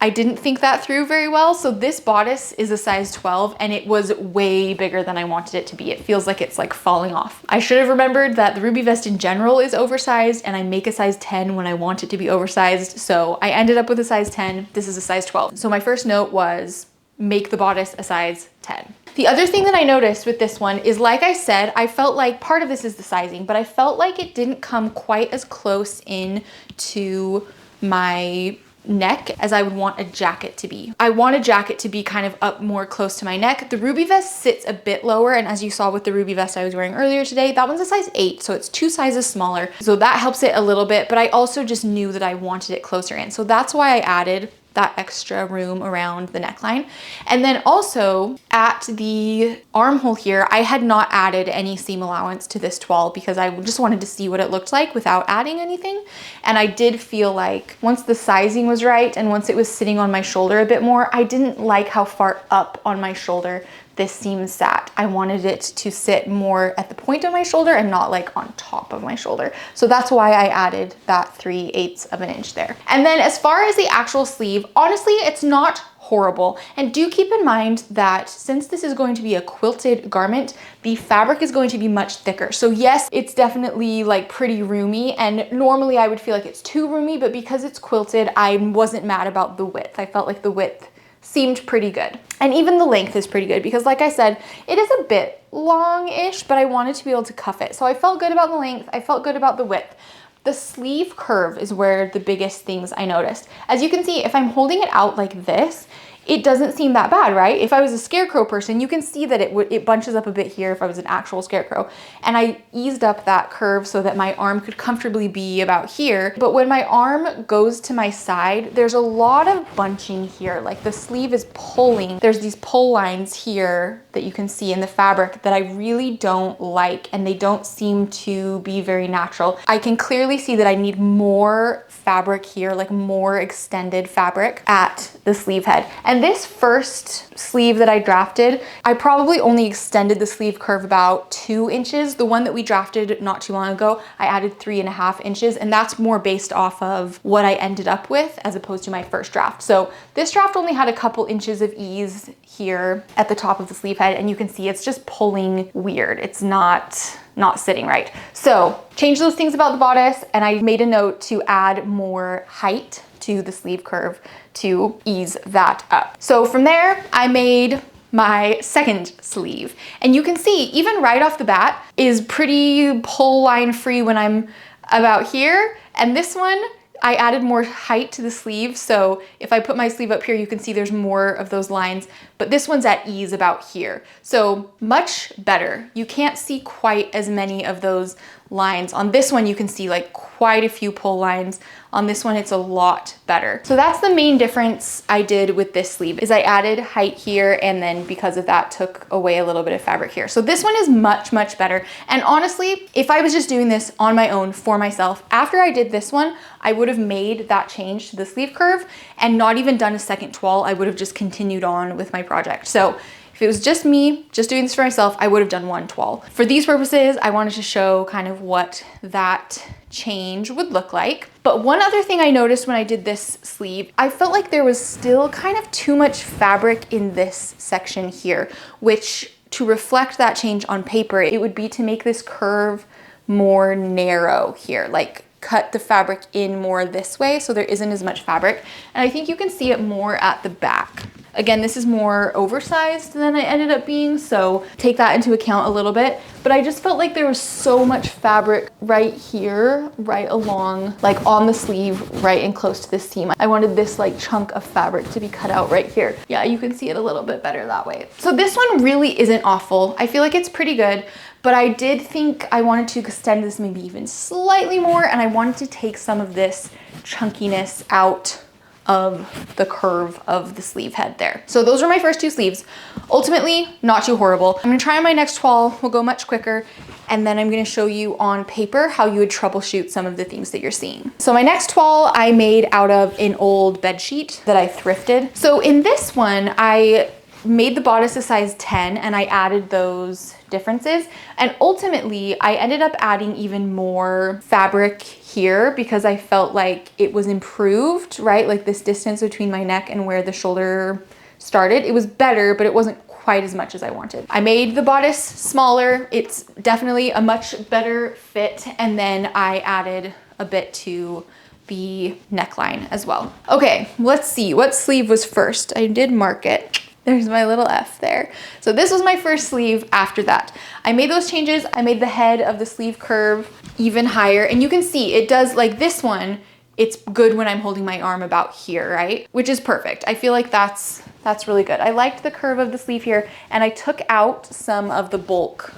I didn't think that through very well. So this bodice is a size 12 and it was way bigger than I wanted it to be. It feels like it's like falling off. I should have remembered that the Ruby vest in general is oversized and I make a size 10 when I want it to be oversized. So I ended up with a size 10. This is a size 12. So my first note was make the bodice a size 10. The other thing that I noticed with this one is, like I said, I felt like part of this is the sizing, but I felt like it didn't come quite as close in to my neck as I would want a jacket to be. I want a jacket to be kind of up more close to my neck. The Ruby vest sits a bit lower, and as you saw with the Ruby vest I was wearing earlier today, that one's a size 8, so it's 2 sizes smaller. So that helps it a little bit, but I also just knew that I wanted it closer in. So that's why I added that extra room around the neckline. And then also at the armhole here, I had not added any seam allowance to this toile because I just wanted to see what it looked like without adding anything. And I did feel like once the sizing was right and once it was sitting on my shoulder a bit more, I didn't like how far up on my shoulder this seam sat. I wanted it to sit more at the point of my shoulder and not like on top of my shoulder. So that's why I added that 3/8 of an inch there. And then as far as the actual sleeve, honestly, it's not horrible. And do keep in mind that since this is going to be a quilted garment, the fabric is going to be much thicker. So yes, it's definitely like pretty roomy, and normally I would feel like it's too roomy, but because it's quilted, I wasn't mad about the width. I felt like the width seemed pretty good. And even the length is pretty good because, like I said, it is a bit long-ish, but I wanted to be able to cuff it. So I felt good about the length, I felt good about the width. The sleeve curve is where the biggest things I noticed. As you can see, if I'm holding it out like this, it doesn't seem that bad, right? If I was a scarecrow person, you can see that it bunches up a bit here if I was an actual scarecrow. And I eased up that curve so that my arm could comfortably be about here. But when my arm goes to my side, there's a lot of bunching here. Like the sleeve is pulling. There's these pull lines here that you can see in the fabric that I really don't like, and they don't seem to be very natural. I can clearly see that I need more fabric here, like more extended fabric at the sleeve head. And this first sleeve that I drafted, I probably only extended the sleeve curve about 2 inches. The one that we drafted not too long ago, I added 3.5 inches, and that's more based off of what I ended up with as opposed to my first draft. So this draft only had a couple inches of ease here at the top of the sleeve head, and you can see it's just pulling weird. It's not sitting right. So change those things about the bodice, and I made a note to add more height to the sleeve curve to ease that up. So from there, I made my second sleeve, and you can see even right off the bat is pretty pull line free when I'm about here. And this one, I added more height to the sleeve. So if I put my sleeve up here, you can see there's more of those lines, but this one's at ease about here. So much better. You can't see quite as many of those lines. On this one, you can see like quite a few pull lines. On this one, it's a lot better. So that's the main difference I did with this sleeve, is I added height here, and then because of that took away a little bit of fabric here. So this one is much, much better. And honestly, if I was just doing this on my own for myself, after I did this one, I would have made that change to the sleeve curve and not even done a second toile. I would have just continued on with my project. So if it was just me, just doing this for myself, I would have done one toile. For these purposes, I wanted to show kind of what that change would look like. But one other thing I noticed when I did this sleeve, I felt like there was still kind of too much fabric in this section here, which to reflect that change on paper, it would be to make this curve more narrow here, like cut the fabric in more this way so there isn't as much fabric. And I think you can see it more at the back. Again, this is more oversized than I ended up being, so take that into account a little bit. But I just felt like there was so much fabric right here, right along, like on the sleeve, right and close to this seam. I wanted this like chunk of fabric to be cut out right here. Yeah, you can see it a little bit better that way. So this one really isn't awful. I feel like it's pretty good, but I did think I wanted to extend this maybe even slightly more, and I wanted to take some of this chunkiness out of the curve of the sleeve head there. So those were my first two sleeves. Ultimately, not too horrible. I'm gonna try on my next toile, we'll go much quicker, and then I'm gonna show you on paper how you would troubleshoot some of the things that you're seeing. So my next toile I made out of an old bed sheet that I thrifted. So in this one, I made the bodice a size 10 and I added those differences. And ultimately, I ended up adding even more fabric here because I felt like it was improved, right? Like this distance between my neck and where the shoulder started, it was better, but it wasn't quite as much as I wanted. I made the bodice smaller. It's definitely a much better fit. And then I added a bit to the neckline as well. Okay, let's see what sleeve was first. I did mark it. There's my little F there. So this was my first sleeve after that. I made those changes. I made the head of the sleeve curve even higher. And you can see it does, like this one, it's good when I'm holding my arm about here, right? Which is perfect. I feel like that's really good. I liked the curve of the sleeve here, and I took out some of the bulk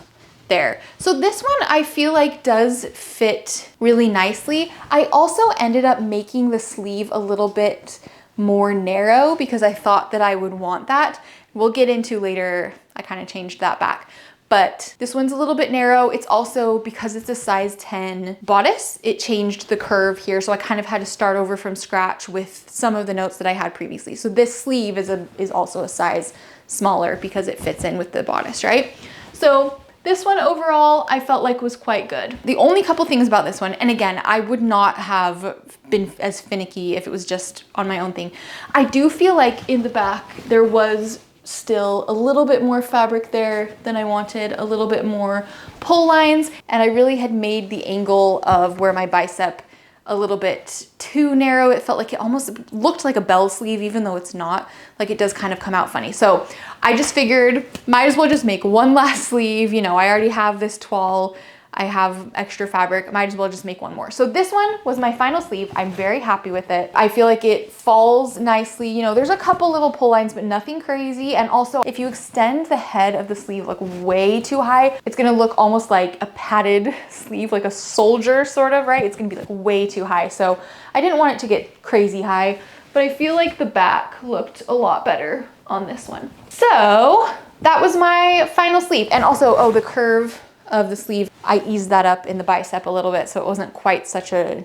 there. So this one I feel like does fit really nicely. I also ended up making the sleeve a little bit more narrow because I thought that I would want that. We'll get into later, I kind of changed that back. But this one's a little bit narrow. It's also, because it's a size 10 bodice, it changed the curve here. So I kind of had to start over from scratch with some of the notes that I had previously. So this sleeve is also a size smaller because it fits in with the bodice, right? So this one overall, I felt like was quite good. The only couple things about this one, and again, I would not have been as finicky if it was just on my own thing. I do feel like in the back, there was still a little bit more fabric there than I wanted, a little bit more pull lines, and I really had made the angle of where my bicep a little bit too narrow. It felt like it almost looked like a bell sleeve, even though it's not. Like it does kind of come out funny. So I just figured might as well just make one last sleeve. You know, I already have this toile. I have extra fabric, might as well just make one more. So this one was my final sleeve. I'm very happy with it. I feel like it falls nicely. You know, there's a couple little pull lines, but nothing crazy. And also if you extend the head of the sleeve like way too high, it's gonna look almost like a padded sleeve, like a soldier sort of, right? It's gonna be like way too high. So I didn't want it to get crazy high, but I feel like the back looked a lot better on this one. So that was my final sleeve. And also, oh, the curve of the sleeve, I eased that up in the bicep a little bit so it wasn't quite such a,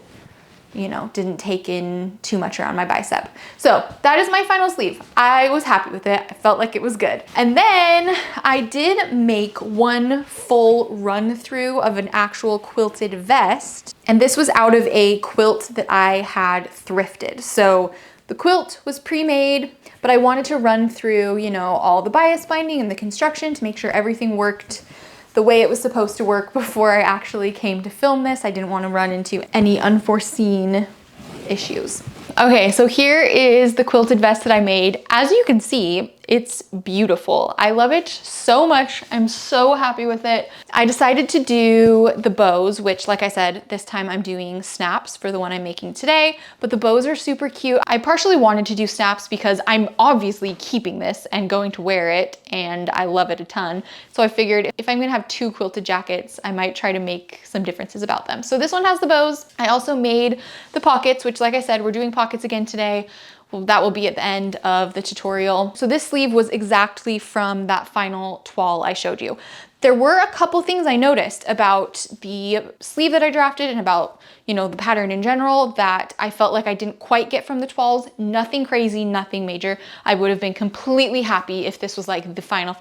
you know, didn't take in too much around my bicep. So that is my final sleeve. I was happy with it. I felt like it was good. And then I did make one full run through of an actual quilted vest. And this was out of a quilt that I had thrifted. So the quilt was pre-made, but I wanted to run through, you know, all the bias binding and the construction to make sure everything worked the way it was supposed to work before I actually came to film this. I didn't want to run into any unforeseen issues. Okay, so here is the quilted vest that I made. As you can see, It's beautiful. I love it so much. I'm so happy with it. I decided to do the bows, which like I said, this time I'm doing snaps for the one I'm making today, but the bows are super cute. I partially wanted to do snaps because I'm obviously keeping this and going to wear it, and I love it a ton. So I figured if I'm gonna have 2 quilted jackets, I might try to make some differences about them. So this one has the bows. I also made the pockets, which like I said, we're doing pockets again today. Well, that will be at the end of the tutorial. So this sleeve was exactly from that final toile I showed you. There were a couple things I noticed about the sleeve that I drafted and about, you know, the pattern in general that I felt like I didn't quite get from the toiles. Nothing crazy, nothing major. I would have been completely happy if this was like the final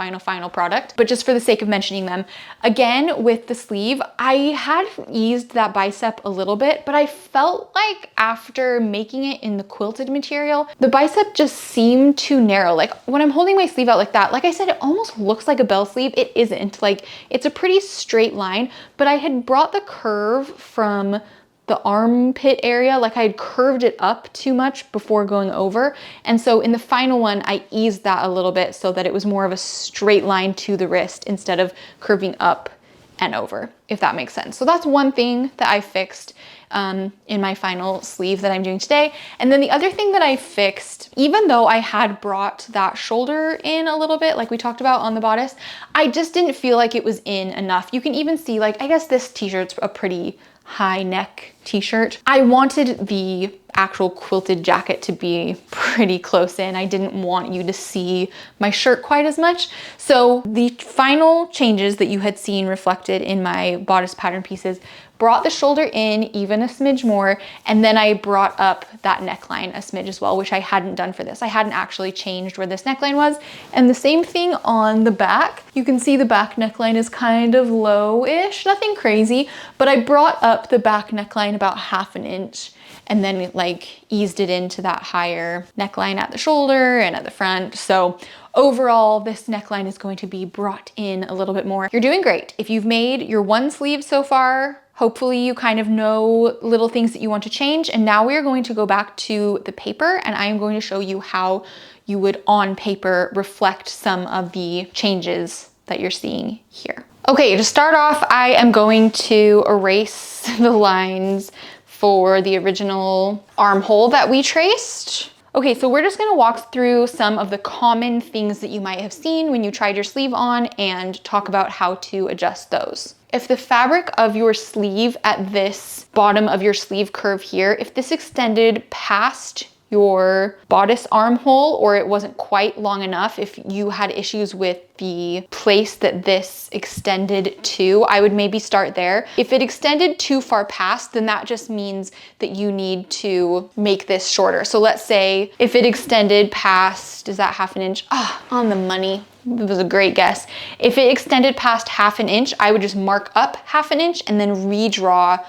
product, but just for the sake of mentioning them. Again, with the sleeve, I had eased that bicep a little bit, but I felt like after making it in the quilted material, the bicep just seemed too narrow. Like when I'm holding my sleeve out like that, like I said, it almost looks like a bell sleeve. It isn't. Like it's a pretty straight line, but I had brought the curve from the armpit area, like I had curved it up too much before going over. And so in the final one, I eased that a little bit so that it was more of a straight line to the wrist instead of curving up and over, if that makes sense. So that's one thing that I fixed in my final sleeve that I'm doing today. And then the other thing that I fixed, even though I had brought that shoulder in a little bit, like we talked about on the bodice, I just didn't feel like it was in enough. You can even see, like, I guess this t-shirt's a pretty high neck t-shirt. I wanted the actual quilted jacket to be pretty close in. I didn't want you to see my shirt quite as much. So the final changes that you had seen reflected in my bodice pattern pieces brought the shoulder in even a smidge more, and then I brought up that neckline a smidge as well, which I hadn't done for this. I hadn't actually changed where this neckline was. And the same thing on the back. You can see the back neckline is kind of low-ish, nothing crazy, but I brought up the back neckline about 1/2 inch and then like eased it into that higher neckline at the shoulder and at the front. So overall, this neckline is going to be brought in a little bit more. You're doing great. If you've made your one sleeve so far, hopefully you kind of know little things that you want to change. And now we are going to go back to the paper, and I am going to show you how you would on paper reflect some of the changes that you're seeing here. Okay, to start off, I am going to erase the lines for the original armhole that we traced. Okay, so we're just gonna walk through some of the common things that you might have seen when you tried your sleeve on and talk about how to adjust those. If the fabric of your sleeve at this bottom of your sleeve curve here, if this extended past your bodice armhole, or it wasn't quite long enough, if you had issues with the place that this extended to, I would maybe start there. If it extended too far past, then that just means that you need to make this shorter. So let's say if it extended past, is that 1/2 inch? Ah, on the money. It was a great guess. If it extended past 1/2 inch, I would just mark up 1/2 inch and then redraw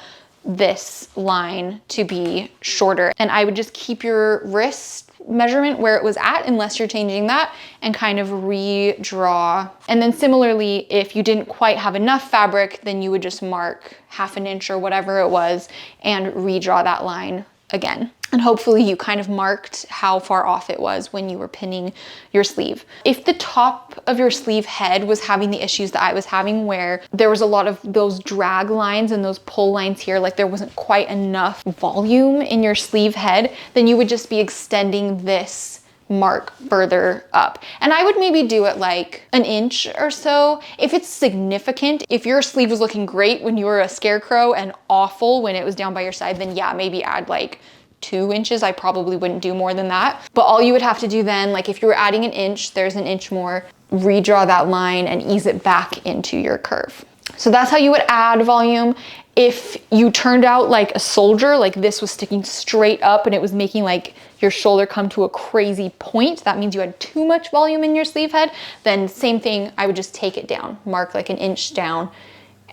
this line to be shorter. And I would just keep your wrist measurement where it was at, unless you're changing that, and kind of redraw. And then similarly, if you didn't quite have enough fabric, then you would just mark 1/2 inch or whatever it was and redraw that line again. And hopefully you kind of marked how far off it was when you were pinning your sleeve. If the top of your sleeve head was having the issues that I was having, where there was a lot of those drag lines and those pull lines here, like there wasn't quite enough volume in your sleeve head, then you would just be extending this mark further up. And I would maybe do it like 1 inch or so. If it's significant, if your sleeve was looking great when you were a scarecrow and awful when it was down by your side, then yeah, maybe add like 2 inches. I probably wouldn't do more than that. But all you would have to do then, like if you were adding 1 inch, there's 1 inch more, redraw that line and ease it back into your curve. So that's how you would add volume. If you turned out like a soldier, like this was sticking straight up and it was making like your shoulder come to a crazy point, that means you had too much volume in your sleeve head, then same thing, I would just take it down, mark like 1 inch down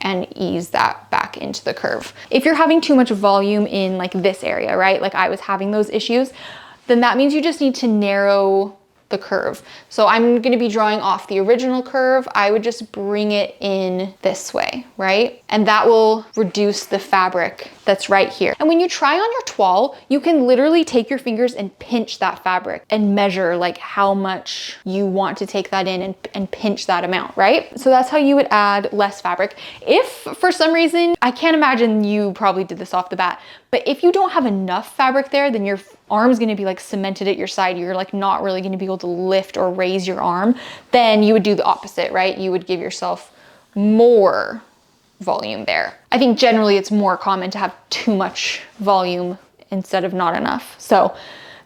and ease that back into the curve. If you're having too much volume in like this area, right? Like I was having those issues, then that means you just need to narrow the curve. So I'm gonna be drawing off the original curve. I would just bring it in this way, right? And that will reduce the fabric that's right here. And when you try on your toile, you can literally take your fingers and pinch that fabric and measure like how much you want to take that in and pinch that amount, right? So that's how you would add less fabric. If for some reason, I can't imagine you probably did this off the bat, but if you don't have enough fabric there, then your arm's gonna be like cemented at your side. You're like not really gonna be able to lift or raise your arm. Then you would do the opposite, right? You would give yourself more volume there. I think generally it's more common to have too much volume instead of not enough. So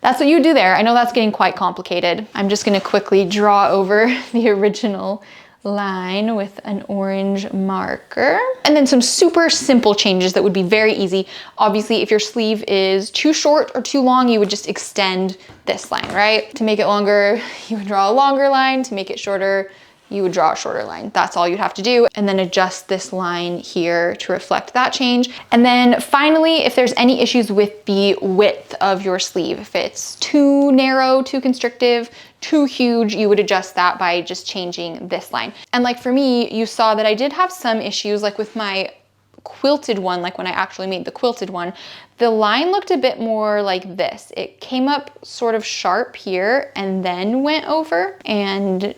that's what you do there. I know that's getting quite complicated. I'm just gonna quickly draw over the original line with an orange marker. And then some super simple changes that would be very easy. Obviously, if your sleeve is too short or too long, you would just extend this line, right? To make it longer, you would draw a longer line. To make it shorter, you would draw a shorter line. That's all you'd have to do. And then adjust this line here to reflect that change. And then finally, if there's any issues with the width of your sleeve, if it's too narrow, too constrictive, too huge, you would adjust that by just changing this line. And like for me, you saw that I did have some issues like with my quilted one, like when I actually made the quilted one, the line looked a bit more like this. It came up sort of sharp here and then went over and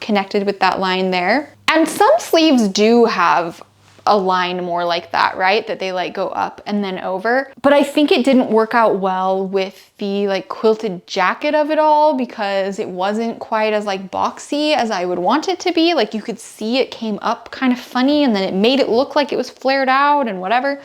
connected with that line there. And some sleeves do have a line more like that, right? That they like go up and then over. But I think it didn't work out well with the like quilted jacket of it all because it wasn't quite as like boxy as I would want it to be. Like you could see it came up kind of funny and then it made it look like it was flared out and whatever.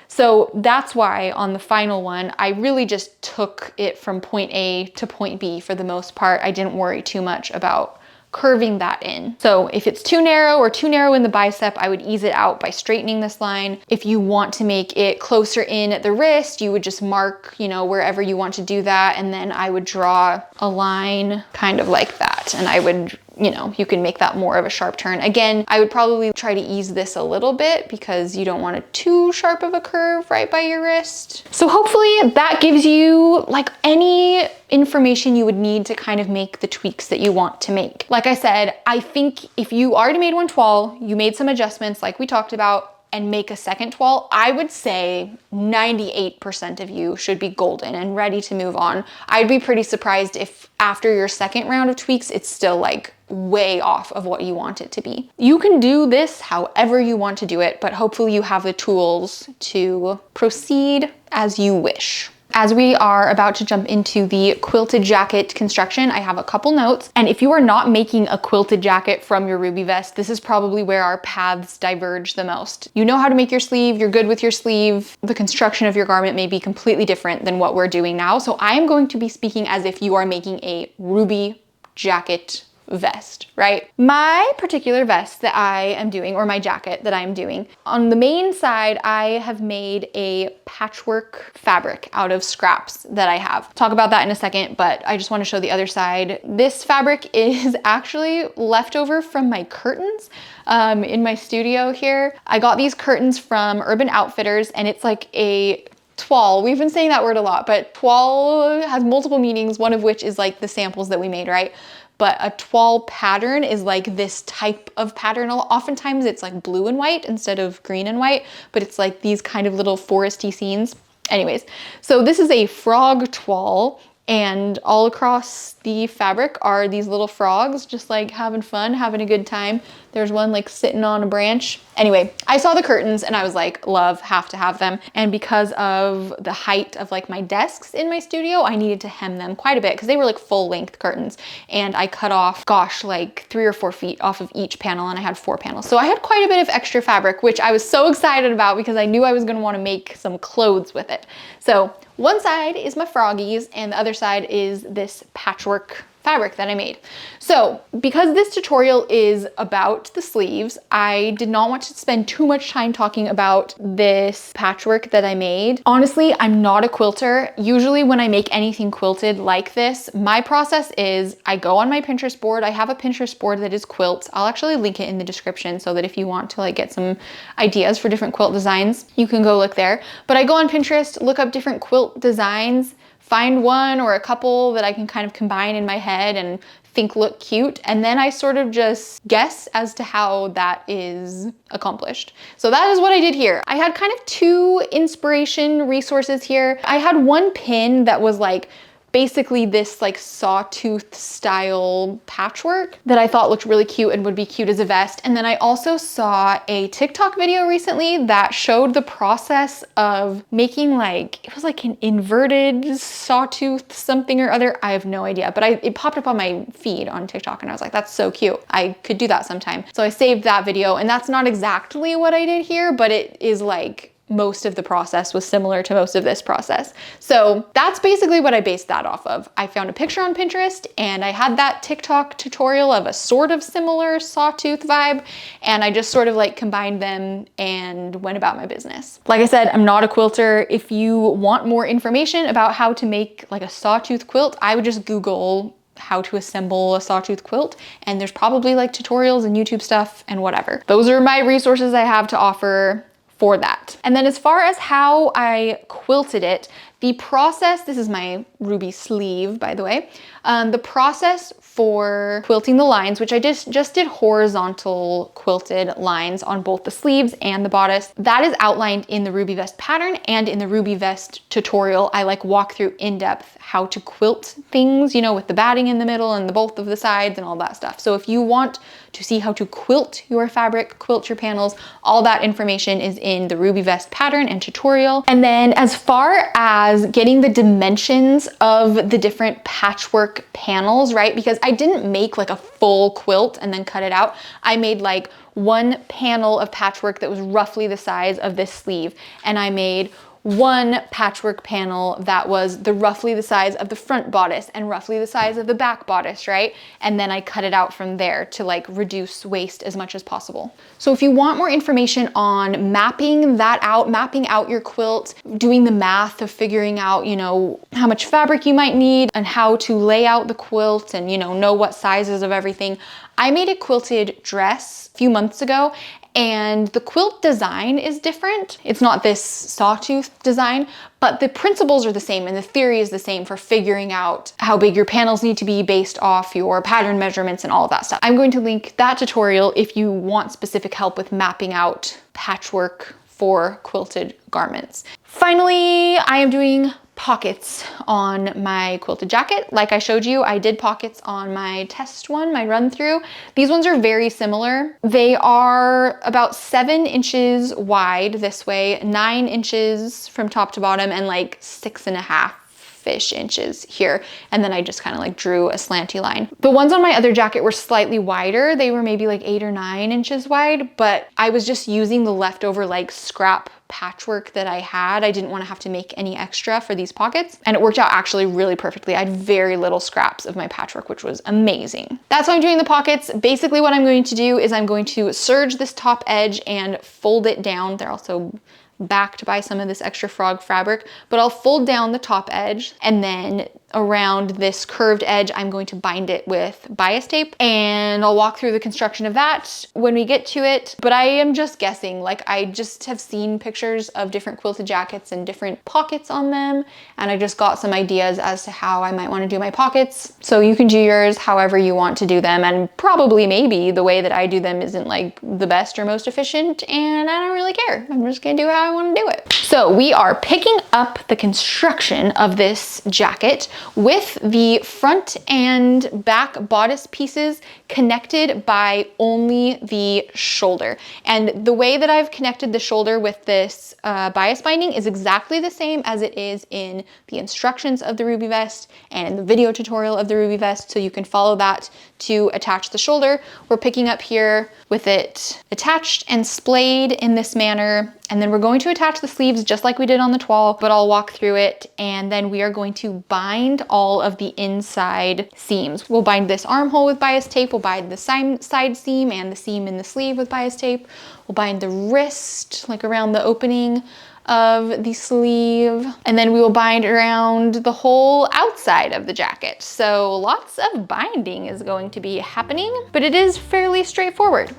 So that's why on the final one, I really just took it from point A to point B for the most part. I didn't worry too much about curving that in. So if it's too narrow or too narrow in the bicep, I would ease it out by straightening this line. If you want to make it closer in at the wrist, you would just mark, you know, wherever you want to do that. And then I would draw a line kind of like that. And I would, you know, you can make that more of a sharp turn. Again, I would probably try to ease this a little bit because you don't want it too sharp of a curve right by your wrist. So hopefully that gives you like any information you would need to kind of make the tweaks that you want to make. Like I said, I think if you already made one toile, you made some adjustments like we talked about, and make a second toile, I would say 98% of you should be golden and ready to move on. I'd be pretty surprised if after your second round of tweaks, it's still like way off of what you want it to be. You can do this however you want to do it, but hopefully you have the tools to proceed as you wish. As we are about to jump into the quilted jacket construction, I have a couple notes. And if you are not making a quilted jacket from your Ruby vest, this is probably where our paths diverge the most. You know how to make your sleeve, you're good with your sleeve. The construction of your garment may be completely different than what we're doing now. So I am going to be speaking as if you are making a Ruby jacket vest, right? My particular vest that I am doing, or my jacket that I'm doing, on the main side, I have made a patchwork fabric out of scraps that I have. Talk about that in a second, but I just want to show the other side. This fabric is actually leftover from my curtains in my studio here. I got these curtains from Urban Outfitters, and it's like a toile. We've been saying that word a lot, but toile has multiple meanings, one of which is like the samples that we made, right? But a toile pattern is like this type of pattern. Oftentimes it's like blue and white instead of green and white, but it's like these kind of little foresty scenes. Anyways, so this is a frog toile, and all across the fabric are these little frogs just like having fun, having a good time. There's one like sitting on a branch. Anyway, I saw the curtains and I was like, love, have to have them. And because of the height of like my desks in my studio, I needed to hem them quite a bit because they were like full length curtains. And I cut off, gosh, like 3 or 4 feet off of each panel, and I had 4 panels. So I had quite a bit of extra fabric, which I was so excited about because I knew I was gonna wanna make some clothes with it. So one side is my froggies and the other side is this patchwork fabric that I made. So because this tutorial is about the sleeves, I did not want to spend too much time talking about this patchwork that I made. Honestly, I'm not a quilter. Usually when I make anything quilted like this, my process is I go on my Pinterest board. I have a Pinterest board that is quilts. I'll actually link it in the description so that if you want to like get some ideas for different quilt designs, you can go look there. But I go on Pinterest, look up different quilt designs, find one or a couple that I can kind of combine in my head and think look cute, and then I sort of just guess as to how that is accomplished. So that is what I did here. I had kind of two inspiration resources here. I had one pin that was like basically this like sawtooth style patchwork that I thought looked really cute and would be cute as a vest. And then I also saw a TikTok video recently that showed the process of making like, it was like an inverted sawtooth something or other. I have no idea, but it popped up on my feed on TikTok and I was like, that's so cute. I could do that sometime. So I saved that video, and that's not exactly what I did here, but it is like most of the process was similar to most of this process. So that's basically what I based that off of. I found a picture on Pinterest and I had that TikTok tutorial of a sort of similar sawtooth vibe, and I just sort of like combined them and went about my business. Like I said, I'm not a quilter. If you want more information about how to make like a sawtooth quilt, I would just Google how to assemble a sawtooth quilt, and there's probably like tutorials and YouTube stuff and whatever. Those are my resources I have to offer for that. And then as far as how I quilted it, the process, this is my ruby sleeve, by the way, the process for quilting the lines, which I just did horizontal quilted lines on both the sleeves and the bodice, that is outlined in the Ruby Vest pattern and in the Ruby Vest tutorial. I like walk through in depth how to quilt things, you know, with the batting in the middle and the both of the sides and all that stuff. So if you want to see how to quilt your fabric, quilt your panels, all that information is in the Ruby Vest pattern and tutorial. And then as far as getting the dimensions of the different patchwork panels, right? Because I didn't make like a full quilt and then cut it out. I made like one panel of patchwork that was roughly the size of this sleeve. And I made one patchwork panel that was roughly the size of the front bodice and roughly the size of the back bodice, right? And then I cut it out from there to like reduce waste as much as possible. So if you want more information on mapping that out, mapping out your quilt, doing the math of figuring out, you know, how much fabric you might need and how to lay out the quilt and, you know what sizes of everything, I made a quilted dress a few months ago, and the quilt design is different. It's not this sawtooth design, but the principles are the same and the theory is the same for figuring out how big your panels need to be based off your pattern measurements and all of that stuff. I'm going to link that tutorial if you want specific help with mapping out patchwork for quilted garments. Finally, I am doing pockets on my quilted jacket. Like I showed you, I did pockets on my test one, my run through. These ones are very similar. They are about 7 inches wide this way, 9 inches from top to bottom, and like 6.5-ish inches here. And then I just kind of like drew a slanty line. The ones on my other jacket were slightly wider. They were maybe like 8 or 9 inches wide, but I was just using the leftover like scrap patchwork that I had. I didn't want to have to make any extra for these pockets, and it worked out actually really perfectly. I had very little scraps of my patchwork, which was amazing. That's why I'm doing the pockets. Basically what I'm going to do is I'm going to serge this top edge and fold it down. They're also backed by some of this extra frog fabric, but I'll fold down the top edge, and then around this curved edge, I'm going to bind it with bias tape, and I'll walk through the construction of that when we get to it. But I am just guessing, like I just have seen pictures of different quilted jackets and different pockets on them, and I just got some ideas as to how I might want to do my pockets. So you can do yours however you want to do them, and probably maybe the way that I do them isn't like the best or most efficient, and I don't really care. I'm just gonna do how I want to do it. So we are picking up the construction of this jacket with the front and back bodice pieces connected by only the shoulder. And the way that I've connected the shoulder with this bias binding is exactly the same as it is in the instructions of the Ruby Vest and in the video tutorial of the Ruby Vest, so you can follow that to attach the shoulder. We're picking up here with it attached and splayed in this manner, and then we're going to attach the sleeves just like we did on the toile, but I'll walk through it, and then we are going to bind all of the inside seams. We'll bind this armhole with bias tape, we'll bind the side seam and the seam in the sleeve with bias tape, we'll bind the wrist like around the opening of the sleeve, and then we will bind around the whole outside of the jacket. So lots of binding is going to be happening, but it is fairly straightforward.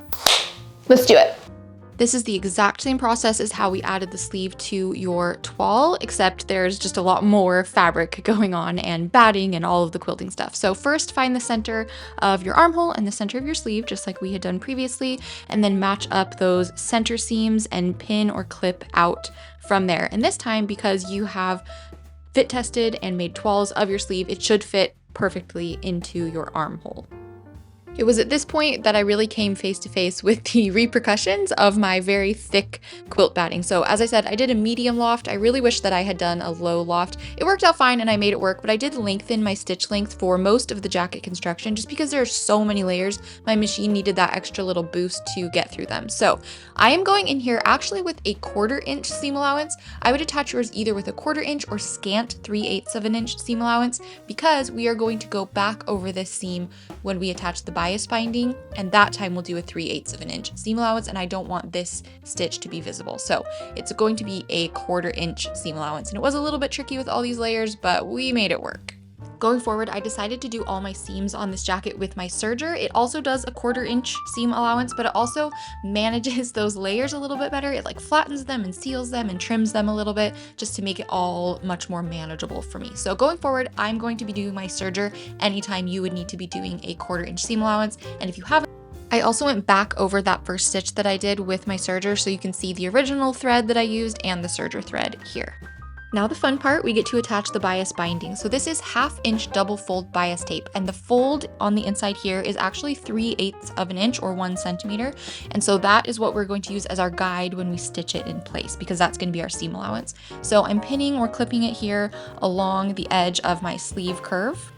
Let's do it. This is the exact same process as how we added the sleeve to your toile, except there's just a lot more fabric going on and batting and all of the quilting stuff. So first find the center of your armhole and the center of your sleeve, just like we had done previously, and then match up those center seams and pin or clip out from there. And this time, because you have fit tested and made toiles of your sleeve, it should fit perfectly into your armhole. It was at this point that I really came face to face with the repercussions of my very thick quilt batting. So as I said, I did a medium loft. I really wish that I had done a low loft. It worked out fine and I made it work, but I did lengthen my stitch length for most of the jacket construction just because there are so many layers. My machine needed that extra little boost to get through them. So I am going in here actually with a 1/4 inch seam allowance. I would attach yours either with a 1/4 inch or scant 3/8 of an inch seam allowance because we are going to go back over this seam when we attach the bias binding, and that time we'll do a 3/8 of an inch seam allowance, and I don't want this stitch to be visible. So it's going to be a 1/4 inch seam allowance, and it was a little bit tricky with all these layers, but we made it work. Going forward, I decided to do all my seams on this jacket with my serger. It also does a 1/4 inch seam allowance, but it also manages those layers a little bit better. It like flattens them and seals them and trims them a little bit just to make it all much more manageable for me. So going forward, I'm going to be doing my serger anytime you would need to be doing a 1/4 inch seam allowance. And if you haven't, I also went back over that first stitch that I did with my serger so you can see the original thread that I used and the serger thread here. Now the fun part, we get to attach the bias binding. So this is 1/2 inch double fold bias tape, and the fold on the inside here is actually 3/8 of an inch or 1 centimeter. And so that is what we're going to use as our guide when we stitch it in place, because that's going to be our seam allowance. So I'm pinning or clipping it here along the edge of my sleeve curve.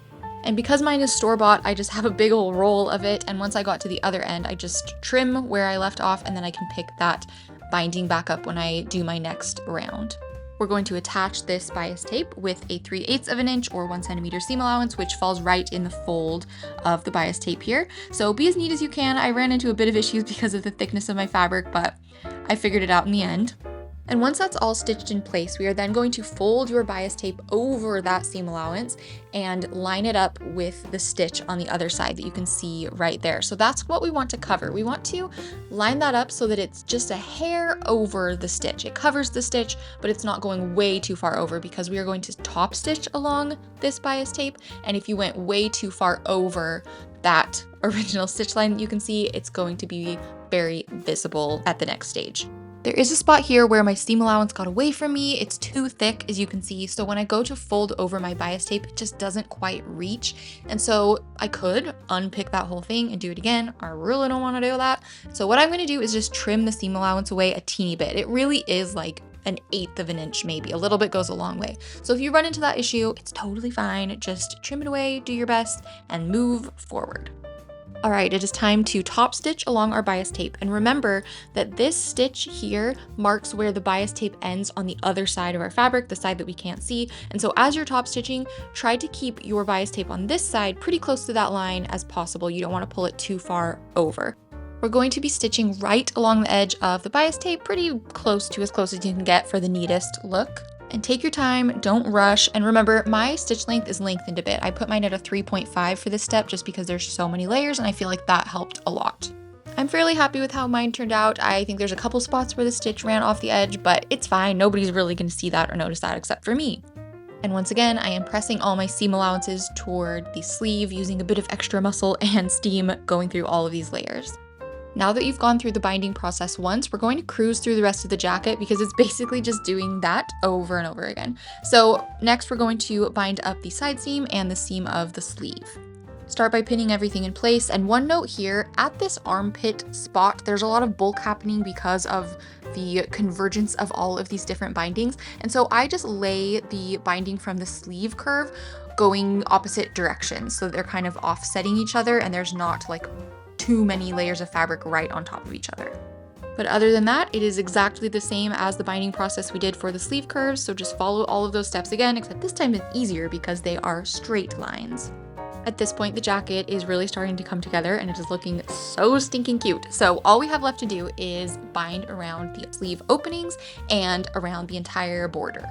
And because mine is store-bought, I just have a big old roll of it. And once I got to the other end, I just trim where I left off, and then I can pick that binding back up when I do my next round. We're going to attach this bias tape with a 3/8 of an inch or 1 centimeter seam allowance, which falls right in the fold of the bias tape here. So be as neat as you can. I ran into a bit of issues because of the thickness of my fabric, but I figured it out in the end. And once that's all stitched in place, we are then going to fold your bias tape over that seam allowance and line it up with the stitch on the other side that you can see right there. So that's what we want to cover. We want to line that up so that it's just a hair over the stitch. It covers the stitch, but it's not going way too far over because we are going to top stitch along this bias tape. And if you went way too far over that original stitch line that you can see, it's going to be very visible at the next stage. There is a spot here where my seam allowance got away from me. It's too thick, as you can see. So when I go to fold over my bias tape, it just doesn't quite reach. And so I could unpick that whole thing and do it again. I really don't want to do that. So what I'm going to do is just trim the seam allowance away a teeny bit. It really is like an 1/8 of an inch, maybe. A little bit goes a long way. So if you run into that issue, it's totally fine. Just trim it away, do your best, and move forward. All right, it is time to top stitch along our bias tape. And remember that this stitch here marks where the bias tape ends on the other side of our fabric, the side that we can't see. And so as you're top stitching, try to keep your bias tape on this side pretty close to that line as possible. You don't want to pull it too far over. We're going to be stitching right along the edge of the bias tape, pretty close to as close as you can get for the neatest look. And take your time, don't rush. And remember, my stitch length is lengthened a bit. I put mine at a 3.5 for this step just because there's so many layers and I feel like that helped a lot. I'm fairly happy with how mine turned out. I think there's a couple spots where the stitch ran off the edge, but it's fine. Nobody's really gonna see that or notice that except for me. And once again, I am pressing all my seam allowances toward the sleeve using a bit of extra muscle and steam going through all of these layers. Now that you've gone through the binding process once, we're going to cruise through the rest of the jacket because it's basically just doing that over and over again. So next we're going to bind up the side seam and the seam of the sleeve. Start by pinning everything in place. And one note here, at this armpit spot, there's a lot of bulk happening because of the convergence of all of these different bindings. And so I just lay the binding from the sleeve curve going opposite directions. So they're kind of offsetting each other and there's not like too many layers of fabric right on top of each other. But other than that, it is exactly the same as the binding process we did for the sleeve curves, so just follow all of those steps again, except this time it's easier because they are straight lines. At this point, the jacket is really starting to come together and it is looking so stinking cute. So all we have left to do is bind around the sleeve openings and around the entire border.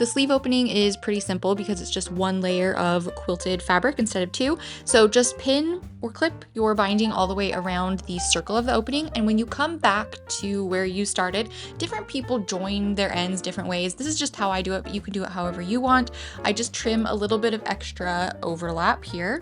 The sleeve opening is pretty simple because it's just one layer of quilted fabric instead of two. So just pin or clip your binding all the way around the circle of the opening. And when you come back to where you started, different people join their ends different ways. This is just how I do it, but you can do it however you want. I just trim a little bit of extra overlap here.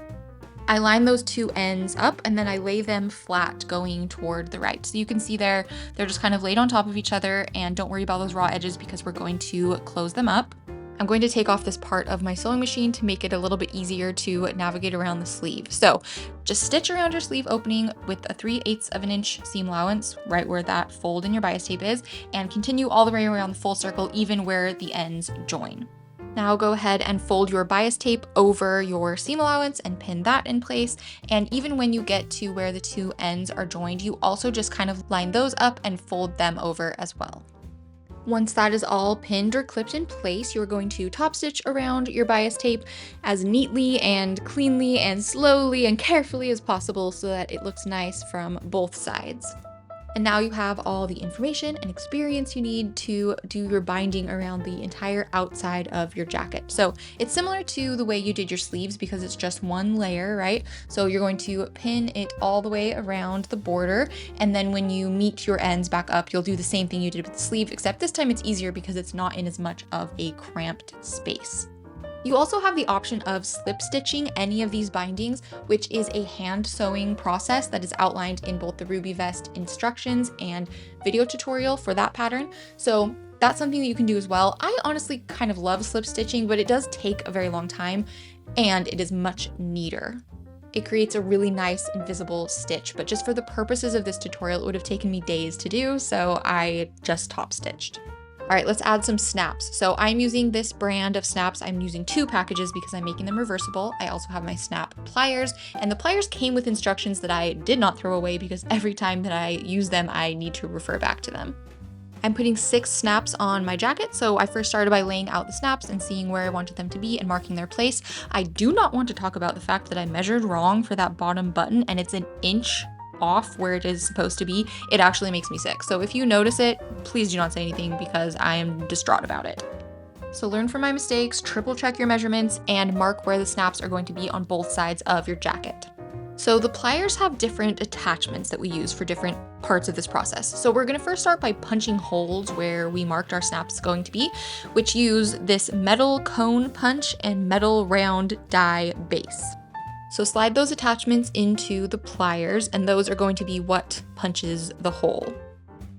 I line those two ends up and then I lay them flat going toward the right. So you can see there, they're just kind of laid on top of each other, and don't worry about those raw edges because we're going to close them up. I'm going to take off this part of my sewing machine to make it a little bit easier to navigate around the sleeve. So just stitch around your sleeve opening with a 3/8 of an inch seam allowance right where that fold in your bias tape is, and continue all the way around the full circle, even where the ends join. Now go ahead and fold your bias tape over your seam allowance and pin that in place. And even when you get to where the two ends are joined, you also just kind of line those up and fold them over as well. Once that is all pinned or clipped in place, you're going to top stitch around your bias tape as neatly and cleanly and slowly and carefully as possible so that it looks nice from both sides. And now you have all the information and experience you need to do your binding around the entire outside of your jacket. So it's similar to the way you did your sleeves because it's just one layer, right? So you're going to pin it all the way around the border, and then when you meet your ends back up, you'll do the same thing you did with the sleeve, except this time it's easier because it's not in as much of a cramped space. You also have the option of slip stitching any of these bindings, which is a hand sewing process that is outlined in both the Ruby Vest instructions and video tutorial for that pattern. So that's something that you can do as well. I honestly kind of love slip stitching, but it does take a very long time and it is much neater. It creates a really nice invisible stitch, but just for the purposes of this tutorial, it would have taken me days to do, so I just top stitched. All right, let's add some snaps. So I'm using this brand of snaps. I'm using 2 packages because I'm making them reversible. I also have my snap pliers, and the pliers came with instructions that I did not throw away because every time that I use them, I need to refer back to them. I'm putting 6 snaps on my jacket. So I first started by laying out the snaps and seeing where I wanted them to be and marking their place. I do not want to talk about the fact that I measured wrong for that bottom button and it's an inch off where it is supposed to be. It actually makes me sick. So if you notice it, please do not say anything because I am distraught about it. So learn from my mistakes, triple check your measurements, and mark where the snaps are going to be on both sides of your jacket. So the pliers have different attachments that we use for different parts of this process. So we're gonna first start by punching holes where we marked our snaps going to be, which use this metal cone punch and metal round die base. So slide those attachments into the pliers, and those are going to be what punches the hole.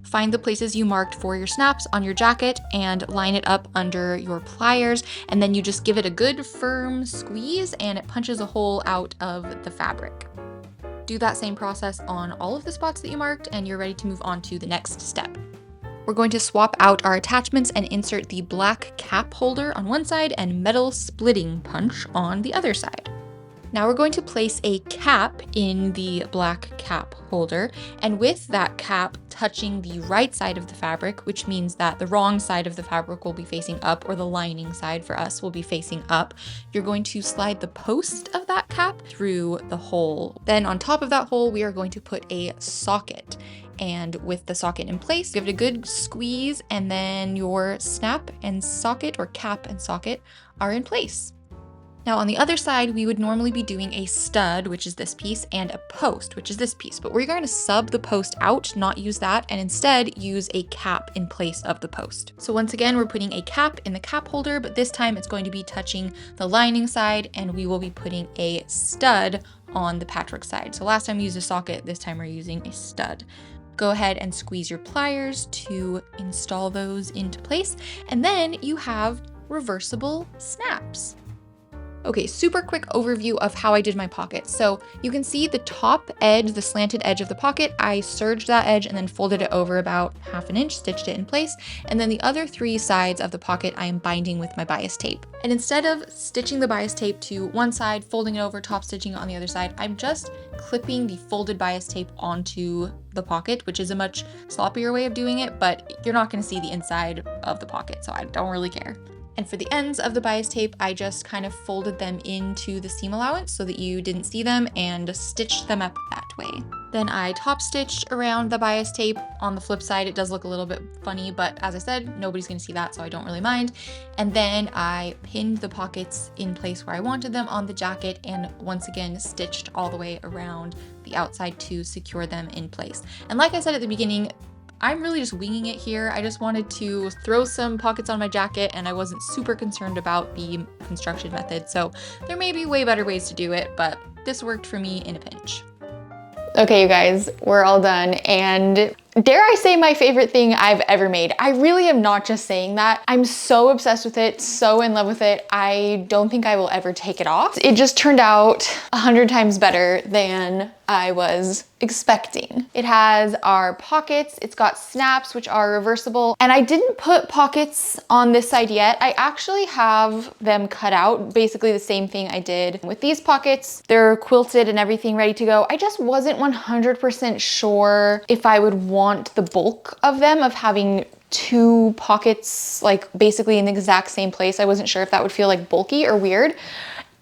Find the places you marked for your snaps on your jacket and line it up under your pliers, and then you just give it a good firm squeeze and it punches a hole out of the fabric. Do that same process on all of the spots that you marked, and you're ready to move on to the next step. We're going to swap out our attachments and insert the black cap holder on one side and metal splitting punch on the other side. Now we're going to place a cap in the black cap holder, and with that cap touching the right side of the fabric, which means that the wrong side of the fabric will be facing up, or the lining side for us will be facing up, you're going to slide the post of that cap through the hole. Then on top of that hole, we are going to put a socket. And with the socket in place, give it a good squeeze, and then your snap and socket, or cap and socket, are in place. Now on the other side, we would normally be doing a stud, which is this piece, and a post, which is this piece, but we're going to sub the post out, not use that, and instead use a cap in place of the post. So once again, we're putting a cap in the cap holder, but this time it's going to be touching the lining side, and we will be putting a stud on the patchwork side. So last time we used a socket, this time we're using a stud. Go ahead and squeeze your pliers to install those into place, and then you have reversible snaps. Okay, super quick overview of how I did my pocket. So you can see the top edge, the slanted edge of the pocket, I serged that edge and then folded it over about 1/2 inch, stitched it in place. And then the other 3 sides of the pocket, I am binding with my bias tape. And instead of stitching the bias tape to one side, folding it over, top stitching it on the other side, I'm just clipping the folded bias tape onto the pocket, which is a much sloppier way of doing it, but you're not gonna see the inside of the pocket, so I don't really care. And for the ends of the bias tape, I just kind of folded them into the seam allowance so that you didn't see them and stitched them up that way. Then I top stitched around the bias tape. On the flip side, it does look a little bit funny, but as I said, nobody's gonna see that, so I don't really mind. And then I pinned the pockets in place where I wanted them on the jacket, and once again, stitched all the way around the outside to secure them in place. And like I said at the beginning, I'm really just winging it here. I just wanted to throw some pockets on my jacket, and I wasn't super concerned about the construction method. So there may be way better ways to do it, but this worked for me in a pinch. Okay, you guys, we're all done, and dare I say my favorite thing I've ever made. I really am not just saying that. I'm so obsessed with it, so in love with it. I don't think I will ever take it off. It just turned out 100 times better than I was expecting. It has our pockets, it's got snaps, which are reversible, and I didn't put pockets on this side yet. I actually have them cut out, basically the same thing I did with these pockets. They're quilted and everything ready to go. I just wasn't 100% sure if I would want the bulk of them, of having two pockets like basically in the exact same place. I wasn't sure if that would feel like bulky or weird.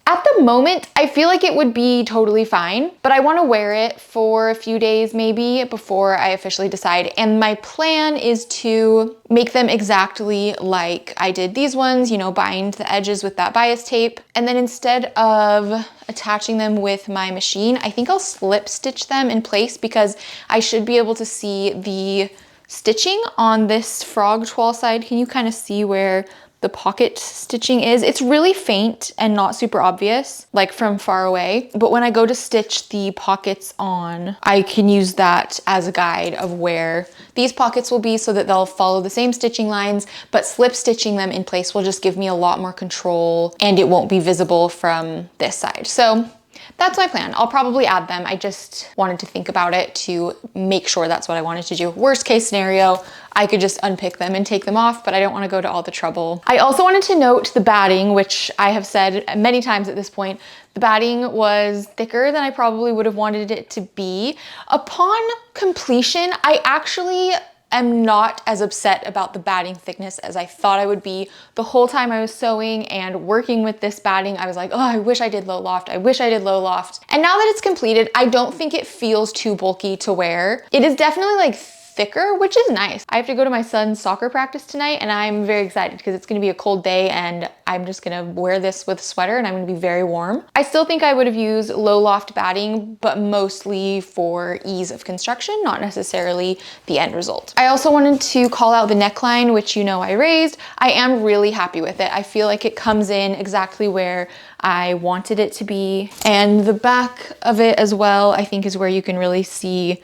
At the moment, I feel like it would be totally fine, but I want to wear it for a few days maybe before I officially decide. And my plan is to make them exactly like I did these ones, you know, bind the edges with that bias tape. And then instead of attaching them with my machine, I think I'll slip stitch them in place, because I should be able to see the stitching on this frog toile side. Can you kind of see where the pocket stitching is? It's really faint and not super obvious, like from far away. But when I go to stitch the pockets on, I can use that as a guide of where these pockets will be, so that they'll follow the same stitching lines, but slip stitching them in place will just give me a lot more control, and it won't be visible from this side. So that's my plan. I'll probably add them. I just wanted to think about it to make sure that's what I wanted to do. Worst case scenario, I could just unpick them and take them off, but I don't want to go to all the trouble. I also wanted to note the batting, which I have said many times at this point. The batting was thicker than I probably would have wanted it to be. Upon completion, I actually am not as upset about the batting thickness as I thought I would be. The whole time I was sewing and working with this batting, I was like, oh, I wish I did low loft. I wish I did low loft. And now that it's completed, I don't think it feels too bulky to wear. It is definitely like thicker, which is nice. I have to go to my son's soccer practice tonight, and I'm very excited because it's gonna be a cold day, and I'm just gonna wear this with a sweater, and I'm gonna be very warm. I still think I would have used low loft batting, but mostly for ease of construction, not necessarily the end result. I also wanted to call out the neckline, which you know I raised. I am really happy with it. I feel like it comes in exactly where I wanted it to be. And the back of it as well, I think, is where you can really see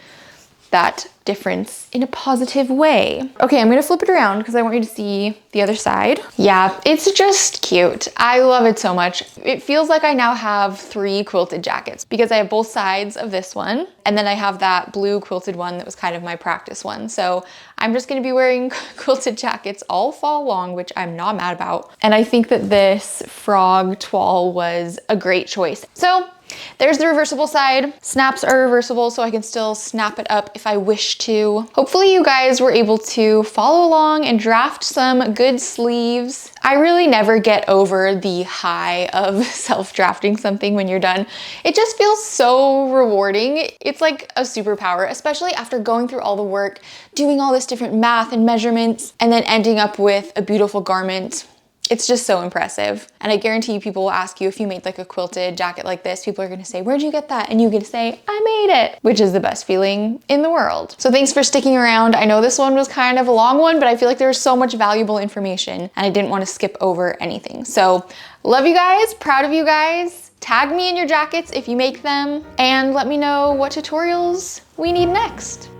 that difference in a positive way. Okay, I'm gonna flip it around because I want you to see the other side. Yeah, it's just cute. I love it so much. It feels like I now have 3 quilted jackets, because I have both sides of this one, and then I have that blue quilted one that was kind of my practice one. So I'm just gonna be wearing quilted jackets all fall long, which I'm not mad about. And I think that this frog toile was a great choice. So there's the reversible side. Snaps are reversible, so I can still snap it up if I wish to. Hopefully you guys were able to follow along and draft some good sleeves. I really never get over the high of self-drafting something when you're done. It just feels so rewarding. It's like a superpower, especially after going through all the work, doing all this different math and measurements, and then ending up with a beautiful garment. It's just so impressive. And I guarantee you people will ask you if you made like a quilted jacket like this, people are gonna say, where'd you get that? And you can say, I made it, which is the best feeling in the world. So thanks for sticking around. I know this one was kind of a long one, but I feel like there was so much valuable information and I didn't want to skip over anything. So love you guys, proud of you guys. Tag me in your jackets if you make them, and let me know what tutorials we need next.